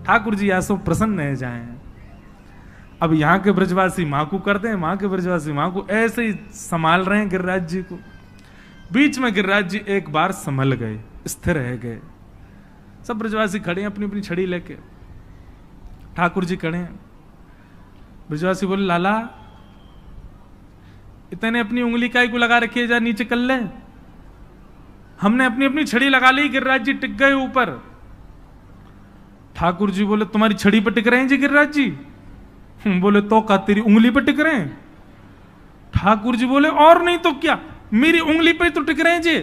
ठाकुर जी ऐसो प्रसन्न है जाए। अब यहाँ के ब्रजवासी मां को करते हैं, वहां के ब्रजवासी मां को ऐसे ही संभाल रहे हैं गिरिराज जी को। बीच में गिरिराज जी एक बार संभल गए, स्थिर रह गए। सब ब्रजवासी खड़े हैं अपनी अपनी छड़ी लेके, ठाकुर जी खड़े हैं। ब्रजवासी बोले लाला इतने अपनी उंगली काय को लगा रखी है, जा नीचे कर ले। हमने अपनी अपनी छड़ी लगा ली, गिरिराज जी टिक गए ऊपर। ठाकुर जी बोले तुम्हारी छड़ी पर टिक रहे हैं जी गिरिराज जी? बोले तो का तेरी उंगली पे टिक रहे हैं? ठाकुर जी बोले और नहीं तो क्या, मेरी उंगली पे तो टिक रहे हैं जी।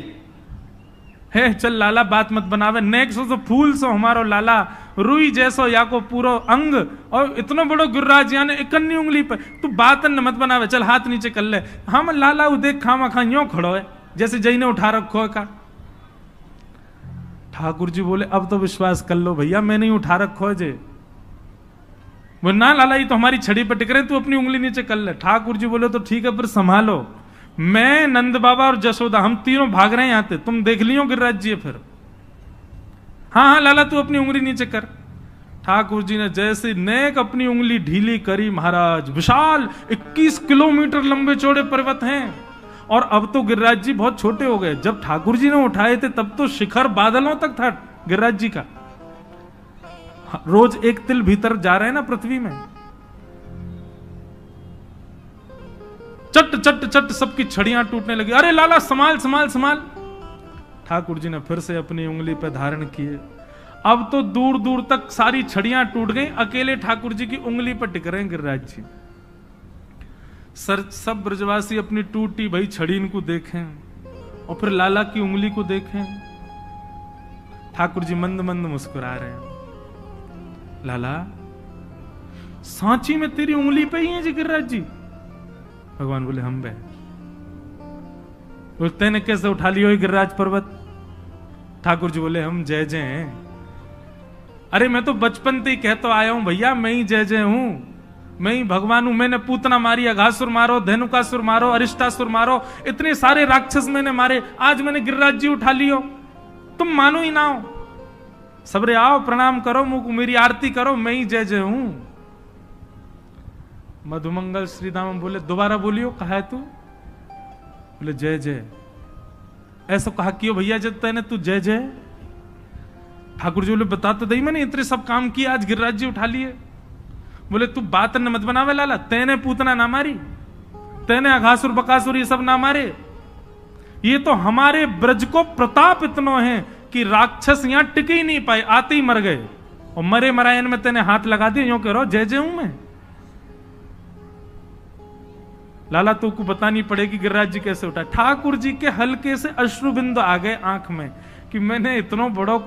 है चल लाला बात मत बनावे, नेक्सो तो फूल सो हमारो लाला, रुई जैसो या को पूरो अंग, और इतना बड़ो गिरिराज यानी इकन्नी उंगली पे तू बात न मत बनावे, चल हाथ नीचे कर ले। हम लाला वो देख खामा खा यो खड़ो है जैसे जई ने उठा रखो है का। ठाकुर जी बोले अब तो विश्वास कर लो भैया, मैं नहीं उठा रखो है जे। वो ना लाला ये तो हमारी छड़ी पर टिक रहे, तू अपनी उंगली नीचे कर ले। ठाकुर जी बोले तो ठीक है, पर संभालो, मैं नंद बाबा और जसोदा हम तीनों भाग रहे हैं यहां से, तुम देख लियो गिरिराज जी फिर। हाँ हाँ लाला तू अपनी उंगली नीचे कर। ठाकुर जी ने जैसे नेक अपनी उंगली ढीली करी, महाराज विशाल 21 किलोमीटर लंबे चौड़े पर्वत हैं। और अब तो गिरिराज जी बहुत छोटे हो गए, जब ठाकुर जी ने उठाए थे तब तो शिखर बादलों तक था गिरिराज जी का। रोज एक तिल भीतर जा रहे हैं ना पृथ्वी में। चट चट चट सबकी छड़ियां टूटने लगी। अरे लाला संभाल संभाल संभाल। ठाकुर जी ने फिर से अपनी उंगली पर धारण किए। अब तो दूर दूर तक सारी छड़ियां टूट गई, अकेले ठाकुर जी की उंगली पर टिक रहे हैं गिरिराज जी। सब ब्रजवासी अपनी टूटी भाई छड़ी इनको देखें और फिर लाला की उंगली को देखें। ठाकुर जी मंद मंद मुस्कुरा रहे हैं। लाला सांची में तेरी उंगली पे ही है जी गिरिराज जी? भगवान बोले हम बे। बोलते ने कैसे उठा लियो गिरिराज पर्वत? ठाकुर जी बोले हम जय जय हैं। अरे मैं तो बचपन से ही कहता आया हूं भैया, मैं ही जय जय हूं, मैं ही भगवान हूं। मैंने पूतना मारी, अघासुर मारो, धेनुकासुर मारो, अरिष्टासुर मारो, इतने सारे राक्षस मैंने मारे, आज मैंने गिरिराज जी उठा लियो। तुम मानो ही ना हो। सबरे आओ प्रणाम करो, मुझको मेरी आरती करो, मैं ही जय जय हूं। मधुमंगल श्रीधाम बोले दोबारा बोलियो, कहा है तू? बोले जय जय। ऐसा कहा क्यों भैया जब तेने तू जय जय? ठाकुर जी बोले बता तो दई, मैंने इतने सब काम किए, आज गिरिराज जी उठा लिए। बोले तू बात न मत बनावे लाला, तेने पूतना ना मारी, तेने अघासुर बकासुर ये सब ना मारे। ये तो हमारे ब्रज को प्रताप इतना है कि कि राक्षस यहां टिक ही नहीं पाए, आते ही मर गए। और मरे मरायन में तेने हाथ लगा दिए, यूं कह रहा जय जय हूं मैं। लाला तो को बतानी पड़ेगी गिरिराज जी कैसे उठा। ठाकुर जी के हल्के से अश्रु बिंदु आ गए आंख में कि मैंने इतना बड़ो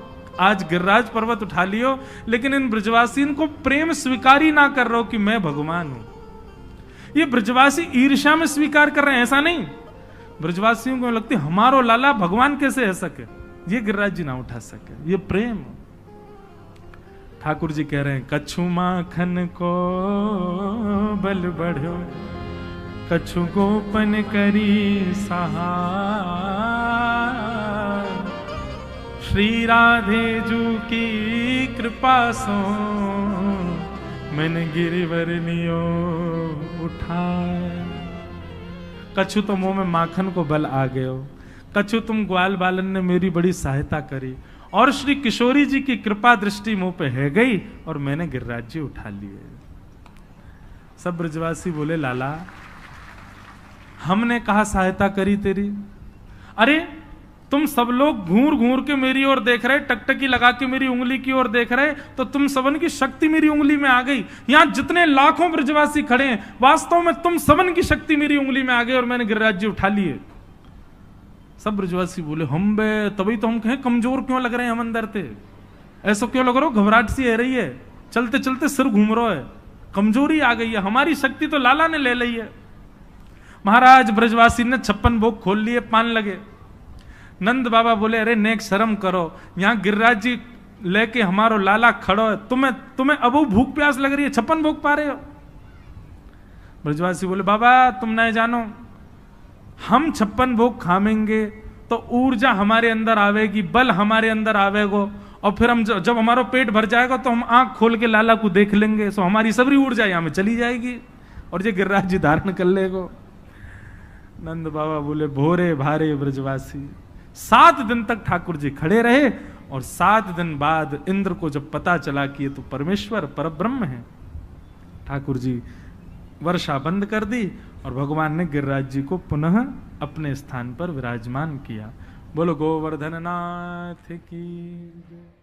आज गिरिराज पर्वत उठा लियो, लेकिन इन ब्रजवासियों को प्रेम स्वीकार ही ना कर रहा हो कि मैं भगवान हूं। ये ब्रजवासी ईर्ष्या में स्वीकार कर रहे हैं, ऐसा नहीं। ब्रजवासियों को लगती हमारो लाला भगवान कैसे है सके, ये गिरिराज जी ना उठा सके, ये प्रेम। ठाकुर जी कह रहे हैं कछु माखन को बल बढ़ो, कछु गोपन करी सहा, श्री राधे जू की कृपा सो मैंने गिरिवर लियो उठा। कछु तो मुंह में माखन को बल आ गए हो, कछु तुम ग्वाल बालन ने मेरी बड़ी सहायता करी, और श्री किशोरी जी की कृपा दृष्टि मुंह पे है गई और मैंने गिरिराज जी उठा लिए। सब ब्रजवासी बोले लाला हमने कहा सहायता करी तेरी, अरे तुम सब लोग घूर घूर के मेरी ओर देख रहे, टकटकी लगा के मेरी उंगली की ओर देख रहे, तो तुम सबन की शक्ति मेरी उंगली में आ गई। यहां जितने लाखों ब्रजवासी खड़े हैं, वास्तव में तुम सबन की शक्ति मेरी उंगली में आ गई और मैंने गिरिराज जी उठा लिए। सब ब्रजवासी बोले हम बे, तभी तो हम कहें कमजोर क्यों लग रहे हैं हम अंदर थे, ऐसा क्यों लग रहा हो, घबराहट सी है रही है, चलते चलते सिर घूम रहा है, कमजोरी आ गई है, हमारी शक्ति तो लाला ने ले ली है। महाराज ब्रजवासी ने 56 भोग खोल लिए, पान लगे। नंद बाबा बोले अरे नेक शर्म करो, यहां गिरिराज जी लेके हमारो लाला खड़ो है, तुम्हें अब भूख प्यास लग रही है, 56 भोग पा रहे हो। ब्रजवासी बोले बाबा तुम नहीं जानो, हम 56 भोग खामेंगे तो ऊर्जा हमारे अंदर आवेगी, बल हमारे अंदर आवेगो, और फिर हम जब हमारा पेट भर जाएगा तो हम आंख खोल के लाला को देख लेंगे, सो हमारी सबरी ऊर्जा यहां में चली जाएगी और ये गिरिराज जी धारण कर लेगो। नंद बाबा बोले भोरे भारे ब्रजवासी। 7 दिन तक ठाकुर जी खड़े रहे, और 7 दिन बाद इंद्र को जब पता चला कि ये तो परमेश्वर परब्रह्म है, ठाकुर जी वर्षा बंद कर दी और भगवान ने गिरिराज जी को पुनः अपने स्थान पर विराजमान किया। बोलो गोवर्धन नाथ की।